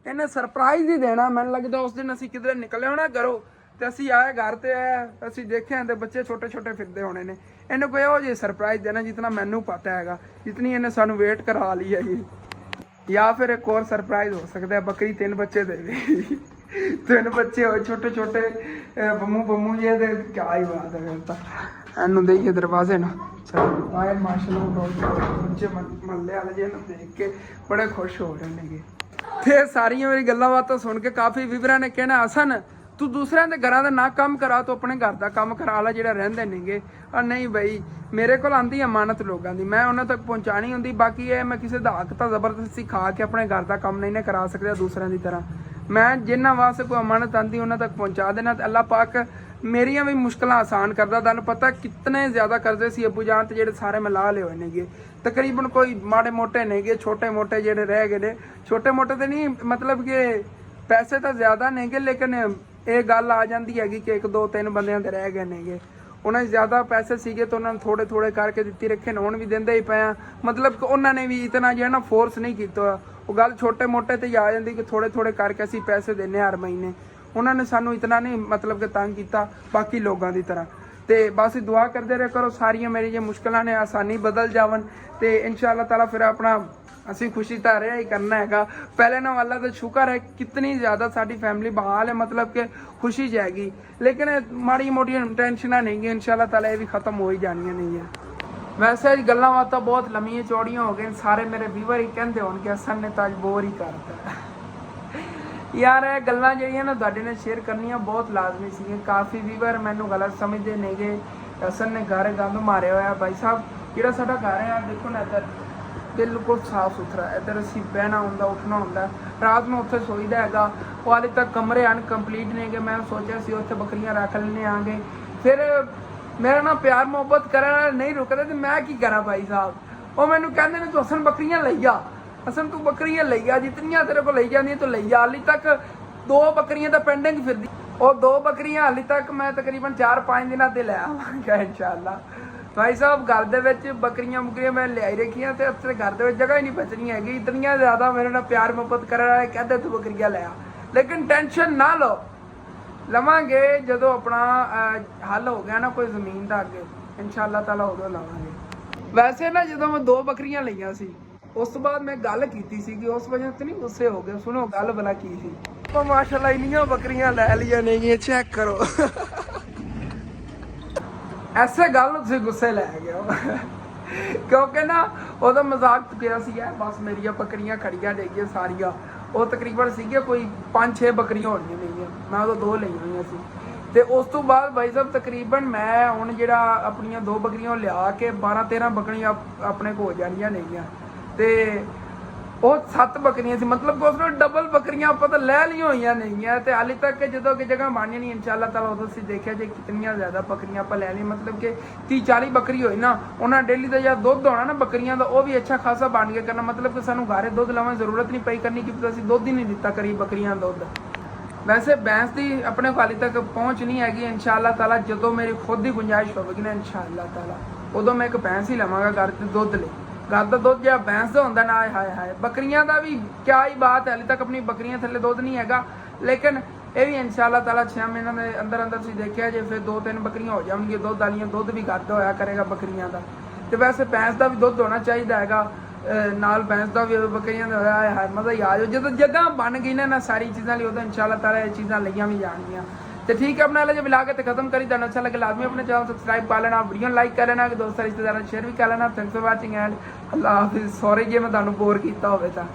S1: ਇਹਨੇ ਸਰਪ੍ਰਾਈਜ਼ ਹੀ ਦੇਣਾ, ਮੈਨੂੰ ਲੱਗਦਾ ਉਸ ਦਿਨ ਅਸੀਂ ਕਿਧਰੇ ਨਿਕਲੇ ਹੋਣਾ ਘਰੋਂ ਤੇ ਅਸੀਂ ਆਏ ਘਰ ਤੇ ਅਸੀਂ ਦੇਖਿਆ ਤੇ ਬੱਚੇ ਛੋਟੇ ਛੋਟੇ ਫਿਰਦੇ ਹੋਣੇ ਨੇ। ਇਹਨੇ ਕੋਈ ਇਹੋ ਜਿਹੀ ਸਰਪ੍ਰਾਈਜ਼ ਦੇਣਾ ਜਿਤਨਾ ਮੈਨੂੰ ਪਤਾ ਹੈਗਾ, ਜਿਤਨੀ ਇਹਨੇ ਸਾਨੂੰ ਵੇਟ ਕਰਾ ਲਈ ਹੈਗੀ। ਜਾਂ ਫਿਰ ਇੱਕ ਹੋਰ ਸਰਪ੍ਰਾਈਜ਼ ਹੋ ਸਕਦਾ, ਬੱਕਰੀ 3 ਬੱਚੇ ਦੇ ਦੇ 3 ਬੱਚੇ ਹੋਏ ਛੋਟੇ ਛੋਟੇ ਬੰਮੂ ਜੇ ਤੇ ਕਿਆ ਹੀ ਬਾਤ ਹੈ। ਫਿਰ ਤਾਂ ਇਹਨੂੰ ਦੇਈਏ ਦਰਵਾਜ਼ੇ ਨੂੰ। ਚਲੋ ਆਏ ਮਾਸ਼ਾਅੱਲਾ ਬੱਚੇ ਮੱਲੇ ਵਾਲੇ ਜੇ ਨੂੰ ਦੇਖ ਕੇ ਬੜੇ ਖੁਸ਼ ਹੋ ਰਹੇ ਨੇਗੇ। ਤੇ ਸਾਰੀਆਂ ਮੇਰੀ ਗੱਲਾਂ ਬਾਤਾਂ ਸੁਣ ਕੇ ਕਾਫੀ ਵੀਵਰਾਂ ਨੇ ਕਹਿਣਾ ਹਸਨ ਤੂੰ ਦੂਸਰਿਆਂ ਦੇ ਘਰਾਂ ਦਾ ਨਾ ਕੰਮ ਕਰਾ, ਤੂੰ ਆਪਣੇ ਘਰ ਦਾ ਕੰਮ ਕਰਾ ਲਾ ਜਿਹੜਾ ਰਹਿੰਦੇ ਨੇਗੇ। ਔਰ ਨਹੀਂ ਬਈ, ਮੇਰੇ ਕੋਲ ਆਂਦੀ ਅਮਾਨਤ ਲੋਕਾਂ ਦੀ, ਮੈਂ ਉਹਨਾਂ ਤੱਕ ਪਹੁੰਚਾਣੀ ਹੁੰਦੀ। ਬਾਕੀ ਇਹ ਮੈਂ ਕਿਸੇ ਦਾ ਹੱਕ ਤਾਂ ਜ਼ਬਰਦਸਤੀ ਖਾ ਕੇ ਆਪਣੇ ਘਰ ਦਾ ਕੰਮ ਨਹੀਂ ਨਾ ਕਰਾ ਸਕਦਾ ਦੂਸਰਿਆਂ ਦੀ ਤਰ੍ਹਾਂ। ਮੈਂ ਜਿਨ੍ਹਾਂ ਵਾਸਤੇ ਕੋਈ ਅਮਾਨਤ ਆਂਦੀ ਉਹਨਾਂ ਤੱਕ ਪਹੁੰਚਾ ਦੇਣਾ ਤੇ ਅੱਲਾਹ ਪਾਕ ਮੇਰੀਆਂ ਵੀ ਮੁਸ਼ਕਲਾਂ ਆਸਾਨ ਕਰਦਾ। ਤੁਹਾਨੂੰ ਪਤਾ ਕਿਤਨੇ ਜ਼ਿਆਦਾ ਕਰਜ਼ੇ ਸੀ ਅੱਬੂ ਜਾਨ ਤੇ ਜਿਹੜੇ ਸਾਰੇ ਮੈਂ ਲਾ ਲਏ ਹੋਏ ਨੇਗੇ। ਤਕਰੀਬਨ ਕੋਈ ਮਾੜੇ ਮੋਟੇ ਨੇਗੇ, ਛੋਟੇ ਮੋਟੇ ਜਿਹੜੇ ਰਹਿ ਗਏ ਨੇ, ਛੋਟੇ ਮੋਟੇ ਤੇ ਨਹੀਂ ਮਤਲਬ ਕਿ ਪੈਸੇ ਤਾਂ ਜ਼ਿਆਦਾ ਨੇਗੇ, ਲੇਕਿਨ ਇਹ ਗੱਲ ਆ ਜਾਂਦੀ ਹੈਗੀ ਕਿ 1 2 3 ਬੰਦਿਆਂ ਦੇ ਰਹਿ ਗਏ ਨੇਗੇ। ਉਹਨਾਂ ਦੇ ਜ਼ਿਆਦਾ ਪੈਸੇ ਸੀਗੇ ਤਾਂ ਉਹਨਾਂ ਨੂੰ ਥੋੜੇ ਥੋੜੇ ਕਰਕੇ ਦਿੱਤੀ ਰੱਖੇ ਨੇ, ਹੁਣ ਵੀ ਦਿੰਦੇ ਹੀ ਪਏ ਆ। ਮਤਲਬ ਕਿ ਉਹਨਾਂ ਨੇ ਵੀ ਇਤਨਾ ਜਿਹੜਾ ਨਾ ਫੋਰਸ ਨਹੀਂ ਕੀਤਾ। ਉਹ ਗੱਲ ਛੋਟੇ ਮੋਟੇ ਤੇ ਹੀ ਆ ਜਾਂਦੀ ਕਿ ਥੋੜੇ ਥੋੜੇ ਕਰਕੇ ਅਸੀਂ ਪੈਸੇ ਦਿੰਨੇ ਹਰ ਮਹੀਨੇ। ਉਹਨਾਂ ਨੇ ਸਾਨੂੰ ਇਤਨਾ ਨਹੀਂ ਮਤਲਬ ਕਿ ਤੰਗ ਕੀਤਾ ਬਾਕੀ ਲੋਕਾਂ ਦੀ ਤਰ੍ਹਾਂ। ਤੇ ਬਸ ਦੁਆ ਕਰਦੇ ਰਹੇ ਕਰੋ ਸਾਰੀਆਂ ਮੇਰੀ ਜੇ ਮੁਸ਼ਕਲਾਂ ਨੇ ਆਸਾਨੀ ਬਦਲ ਜਾਵਣ ਤੇ ਇਨਸ਼ਾਅੱਲਾ ਤਾਲਾ ਫਿਰ ਆਪਣਾ ਅਸੀਂ ਖੁਸ਼ੀ ਤਾਂ ਰਿਹਾ ਹੀ ਕਰਨਾ ਹੈਗਾ। ਪਹਿਲੇ ਨਾਲ ਅੱਲਾ ਦਾ ਸ਼ੁਕਰ ਹੈ ਕਿਤਨੀ ਜ਼ਿਆਦਾ ਸਾਡੀ ਫੈਮਿਲੀ ਬਹਾਲ ਹੈ, ਮਤਲਬ ਕਿ ਖੁਸ਼ੀ ਜਾਏਗੀ। ਲੇਕਿਨ ਮਾੜੀ ਮੋਟੀਆਂ ਟੈਨਸ਼ਨਾਂ ਨਹੀਂ ਗਈਆਂ, ਇਨਸ਼ਾਅੱਲਾ ਤਾਲਾ ਇਹ ਵੀ ਖਤਮ ਹੋ ਹੀ ਜਾਣੀਆਂ ਨਹੀਂ ਹੈ। ਵੈਸੇ ਗੱਲਾਂ ਬਾਤਾਂ ਬਹੁਤ ਲੰਮੀਆਂ ਚੌੜੀਆਂ ਹੋ ਗਈਆਂ, ਸਾਰੇ ਮੇਰੇ ਵੀਵਰ ਹੀ ਕਹਿੰਦੇ ਹੋਣਗੇ ਹਸਨ ਨੇ ਤਾਂ ਅੱਜ ਬੋਰ ਹੀ ਕਰਤਾ ਯਾਰ। ਇਹ ਗੱਲਾਂ ਜਿਹੜੀਆਂ ਨਾ ਤੁਹਾਡੇ ਨਾਲ ਸ਼ੇਅਰ ਕਰਨੀਆਂ ਬਹੁਤ ਲਾਜ਼ਮੀ ਸੀਗੀਆਂ। ਕਾਫੀ ਵੀਵਰ ਮੈਨੂੰ ਗਲਤ ਸਮਝਦੇ ਨੇਗੇ, ਹਸਨ ਨੇ ਘਰ ਗੰਦ ਮਾਰਿਆ ਹੋਇਆ। ਭਾਈ ਸਾਹਿਬ ਜਿਹੜਾ ਸਾਡਾ ਘਰ ਹੈ ਦੇਖੋ ਨਾ, ਇੱਧਰ ਬਿਲਕੁਲ ਸਾਫ ਸੁਥਰਾ, ਇੱਧਰ ਅਸੀਂ ਬਹਿਣਾ ਹੁੰਦਾ ਉੱਠਣਾ ਹੁੰਦਾ, ਰਾਤ ਨੂੰ ਉੱਥੇ ਸੋਈਦਾ ਹੈਗਾ। ਉਹ ਹਾਲੇ ਤੱਕ ਕਮਰੇ ਅਨਕੰਪਲੀਟ ਨੇਗੇ। ਮੈਂ ਸੋਚਿਆ ਸੀ ਉੱਥੇ ਬੱਕਰੀਆਂ ਰੱਖ ਲੈਣੇ ਆਂਗੇ, ਫਿਰ ਮੇਰਾ ਨਾ ਪਿਆਰ ਮੁਹੱਬਤ ਕਰਨ ਨਹੀਂ ਰੁਕਦਾ ਤੇ ਮੈਂ ਕੀ ਕਰਾਂ ਭਾਈ ਸਾਹਿਬ। ਉਹ ਮੈਨੂੰ ਕਹਿੰਦੇ ਨੇ ਤੂੰ ਹਸਨ ਬੱਕਰੀਆਂ ਲਈ ਆ, ਹਸਨ ਤੂੰ ਬੱਕਰੀਆਂ ਲਈ ਆ, ਜਿਤਨੀਆਂ ਤੇਰੇ ਕੋਲ ਲਈ ਜਾਂਦੀਆਂ ਤੂੰ ਲਈ ਆ। ਹਾਲੇ ਤੱਕ 2 ਬੱਕਰੀਆਂ ਤਾਂ ਪੈਂਡਿੰਗ ਫਿਰਦੀ, ਉਹ 2 ਬੱਕਰੀਆਂ ਹਾਲੇ ਤੱਕ ਮੈਂ ਤਕਰੀਬਨ 4-5 ਦਿਨਾਂ ਤੇ ਲੈ ਆਵਾਂਗਾ ਇਨਸ਼ਾਅੱਲਾ। ਭਾਈ ਸਾਹਿਬ ਘਰ ਦੇ ਵਿੱਚ ਬੱਕਰੀਆਂ ਬੁਕਰੀਆਂ ਮੈਂ ਲਿਆਈ ਰੱਖੀਆਂ ਤੇ ਉੱਥੇ ਘਰ ਦੇ ਵਿੱਚ ਜਗ੍ਹਾ ਹੀ ਨਹੀਂ ਬਚਣੀ ਹੈਗੀ। ਇਤਨੀਆਂ ਜ਼ਿਆਦਾ ਮੇਰੇ ਨਾਲ ਪਿਆਰ ਮੁਹੱਬਤ ਕਰਨ ਵਾਲੇ ਕਹਿੰਦੇ ਤੂੰ ਬੱਕਰੀਆਂ ਲੈ ਆ। ਲੇਕਿਨ ਟੈਨਸ਼ਨ ਨਾ ਲਓ, ਲਵਾਂਗੇ ਜਦੋਂ ਆਪਣਾ ਹੱਲ ਹੋ ਗਿਆ ਨਾ ਕੋਈ ਜ਼ਮੀਨ ਦਾ ਅੱਗੇ ਇਨਸ਼ਾਅੱਲਾ ਤਾਲਾ ਉਦੋਂ ਲਵਾਂਗੇ। ਵੈਸੇ ਨਾ ਜਦੋਂ ਮੈਂ 2 ਬੱਕਰੀਆਂ ਲਈਆਂ ਸੀ ਉਸ ਤੋਂ ਬਾਅਦ ਮੈਂ ਗੱਲ ਕੀਤੀ ਸੀ ਕਿ ਉਸ ਵਜ੍ਹਾ ਤੇ ਨਹੀਂ ਗੁੱਸੇ ਹੋ ਗਏ। ਸੁਣੋ ਗੱਲ ਭਲਾ ਕੀ ਸੀ। ਉਹ ਮਾਸ਼ਾਅੱਲਾ ਇੰਨੀਆਂ ਬੱਕਰੀਆਂ ਲੈ ਲਈਆਂ ਨੇਗੀਆਂ, ਚੈੱਕ ਕਰੋ। ਐਸੇ ਗੱਲ ਨੂੰ ਤੁਸੀਂ ਗੁੱਸੇ ਲੈ ਗਏ ਹੋ ਕਿਉਂਕਿ ਨਾ ਉਹਦਾ ਮਜ਼ਾਕ ਤੁਕਿਆ ਸੀ ਬਸ ਮੇਰੀਆਂ ਬੱਕਰੀਆਂ ਖੜੀਆਂ ਨੇਗੀਆਂ ਸਾਰੀਆਂ। ਉਹ ਤਕਰੀਬਨ ਸੀਗੇ ਕੋਈ 5-6 ਬੱਕਰੀਆਂ ਹੋਣੀਆਂ ਨੇਗੀਆਂ, ਮੈਂ ਉਦੋਂ 2 ਲਈਆਂ ਹੋਈਆਂ ਸੀ। ਤੇ ਉਸ ਤੋਂ ਬਾਅਦ ਭਾਈ ਸਾਹਿਬ ਤਕਰੀਬਨ ਮੈਂ ਹੁਣ ਜਿਹੜਾ ਆਪਣੀਆਂ 2 ਬੱਕਰੀਆਂ ਲਿਆ ਕੇ 12-13 ਬੱਕਰੀਆਂ ਆਪਣੇ ਕੋਲ ਹੋ ਜਾਣੀਆਂ ਨੇਗੀਆਂ। ਤੇ ਉਹ 7 ਬੱਕਰੀਆਂ ਸੀ, ਮਤਲਬ ਕਿ ਉਸ ਨੂੰ ਡਬਲ ਬੱਕਰੀਆਂ ਆਪਾਂ ਤਾਂ ਲੈ ਲਈਆਂ ਹੋਈਆਂ ਨੇਗੀਆਂ। ਤੇ ਹਾਲੇ ਤੱਕ ਜਦੋਂ ਕਿ ਜਗ੍ਹਾ ਬਣਨੀ ਨਹੀਂ ਇਨਸ਼ਾਅੱਲਾ ਤਾਲਾ ਉਦੋਂ ਅਸੀਂ ਦੇਖਿਆ ਜੇ ਕਿਤਨੀਆਂ ਜ਼ਿਆਦਾ ਬੱਕਰੀਆਂ ਆਪਾਂ ਲੈ ਲਈਆਂ। ਮਤਲਬ ਕਿ 30-40 ਬੱਕਰੀ ਹੋਈ ਨਾ, ਉਹਨਾਂ ਡੇਲੀ ਦਾ ਜਾਂ ਦੁੱਧ ਹੋਣਾ ਨਾ ਬੱਕਰੀਆਂ ਦਾ ਉਹ ਵੀ ਅੱਛਾ ਖਾਸਾ ਬਣ ਕੇ ਕਰਨਾ। ਮਤਲਬ ਕਿ ਸਾਨੂੰ ਘਰੇ ਦੁੱਧ ਲਾਉਣ ਦੀ ਜ਼ਰੂਰਤ ਨਹੀਂ ਪਈ ਕਰਨੀ ਕਿ ਅਸੀਂ ਦੁੱਧ ਹੀ ਨਹੀਂ ਦਿੱਤਾ ਕਰੀ ਬੱਕਰੀਆਂ ਦਾ ਦੁੱਧ। ਵੈਸੇ ਭੈਂਸ ਦੀ ਆਪਣੇ ਕੋਲ ਹਾਲੇ ਤੱਕ ਪਹੁੰਚ ਨਹੀਂ ਹੈਗੀ। ਇਨਸ਼ਾਅੱਲਾ ਤਾਲਾ ਜਦੋਂ ਮੇਰੀ ਖੁਦ ਦੀ ਗੁੰਜਾਇਸ਼ ਹੋਵੇਗੀ ਨਾ ਇਨਸ਼ਾਅੱਲਾ ਤਾਲਾ ਉਦੋਂ ਮੈਂ ਇੱਕ ਭੈਂਸ ਹੀ ਲਵਾਂਗਾ ਘਰ ਤੇ ਦੁੱਧ ਲਈ। ਘਰ ਦਾ ਦੁੱਧ ਜਿਹੜਾ ਭੈਂਸ ਦਾ ਹੁੰਦਾ ਨਾ ਹਾਏ ਹਾਏ। ਬੱਕਰੀਆਂ ਦਾ ਵੀ ਕਿਆ ਹੀ ਬਾਤ ਹੈ, ਹਾਲੇ ਤੱਕ ਆਪਣੀ ਬੱਕਰੀਆਂ ਥੱਲੇ ਦੁੱਧ ਨਹੀਂ ਹੈਗਾ। ਲੇਕਿਨ ਇਹ ਵੀ ਇਨਸ਼ਾਅੱਲਾ ਤਾਲਾ 6 ਮਹੀਨਿਆਂ ਦੇ ਅੰਦਰ ਅੰਦਰ ਤੁਸੀਂ ਦੇਖਿਆ ਜੇ ਫਿਰ 2-3 ਬੱਕਰੀਆਂ ਹੋ ਜਾਣਗੀਆਂ ਦੁੱਧ ਵਾਲੀਆਂ। ਦੁੱਧ ਵੀ ਘੱਟ ਹੋਇਆ ਕਰੇਗਾ ਬੱਕਰੀਆਂ ਦਾ। ਤੇ ਵੈਸੇ ਭੈਂਸ ਦਾ ਵੀ ਦੁੱਧ ਹੋਣਾ ਚਾਹੀਦਾ ਹੈਗਾ ਨਾਲ, ਭੈਂਸ ਦਾ ਵੀ ਬੱਕਰੀਆਂ ਦਾ ਹੋਇਆ ਹਾਏ ਮਜ਼ਾ ਹੀ ਆ ਜਾਓ। ਜਦੋਂ ਜਗ੍ਹਾ ਬਣ ਗਈ ਨਾ ਸਾਰੀ ਚੀਜ਼ਾਂ ਲਈ ਉਦੋਂ ਇਨਸ਼ਾਅੱਲਾ ਤਾਲਾ ਇਹ ਚੀਜ਼ਾਂ ਲਈਆਂ ਵੀ ਜਾਣਗੀਆਂ। तो ठीक है, अपना जो मिला के खत्म करी। तो अच्छा लगे लाजमी अपने चैनल सब्सक्राइब कर लेना, वीडियो लाइक कर लेना, दोस्तों रिश्तेदारों शेयर भी कर लेना। थैंक्स फॉर वाचिंग एंड अल्लाह हाफिज़। सॉरी जे मैं तुहानू बोर किया होवे तां।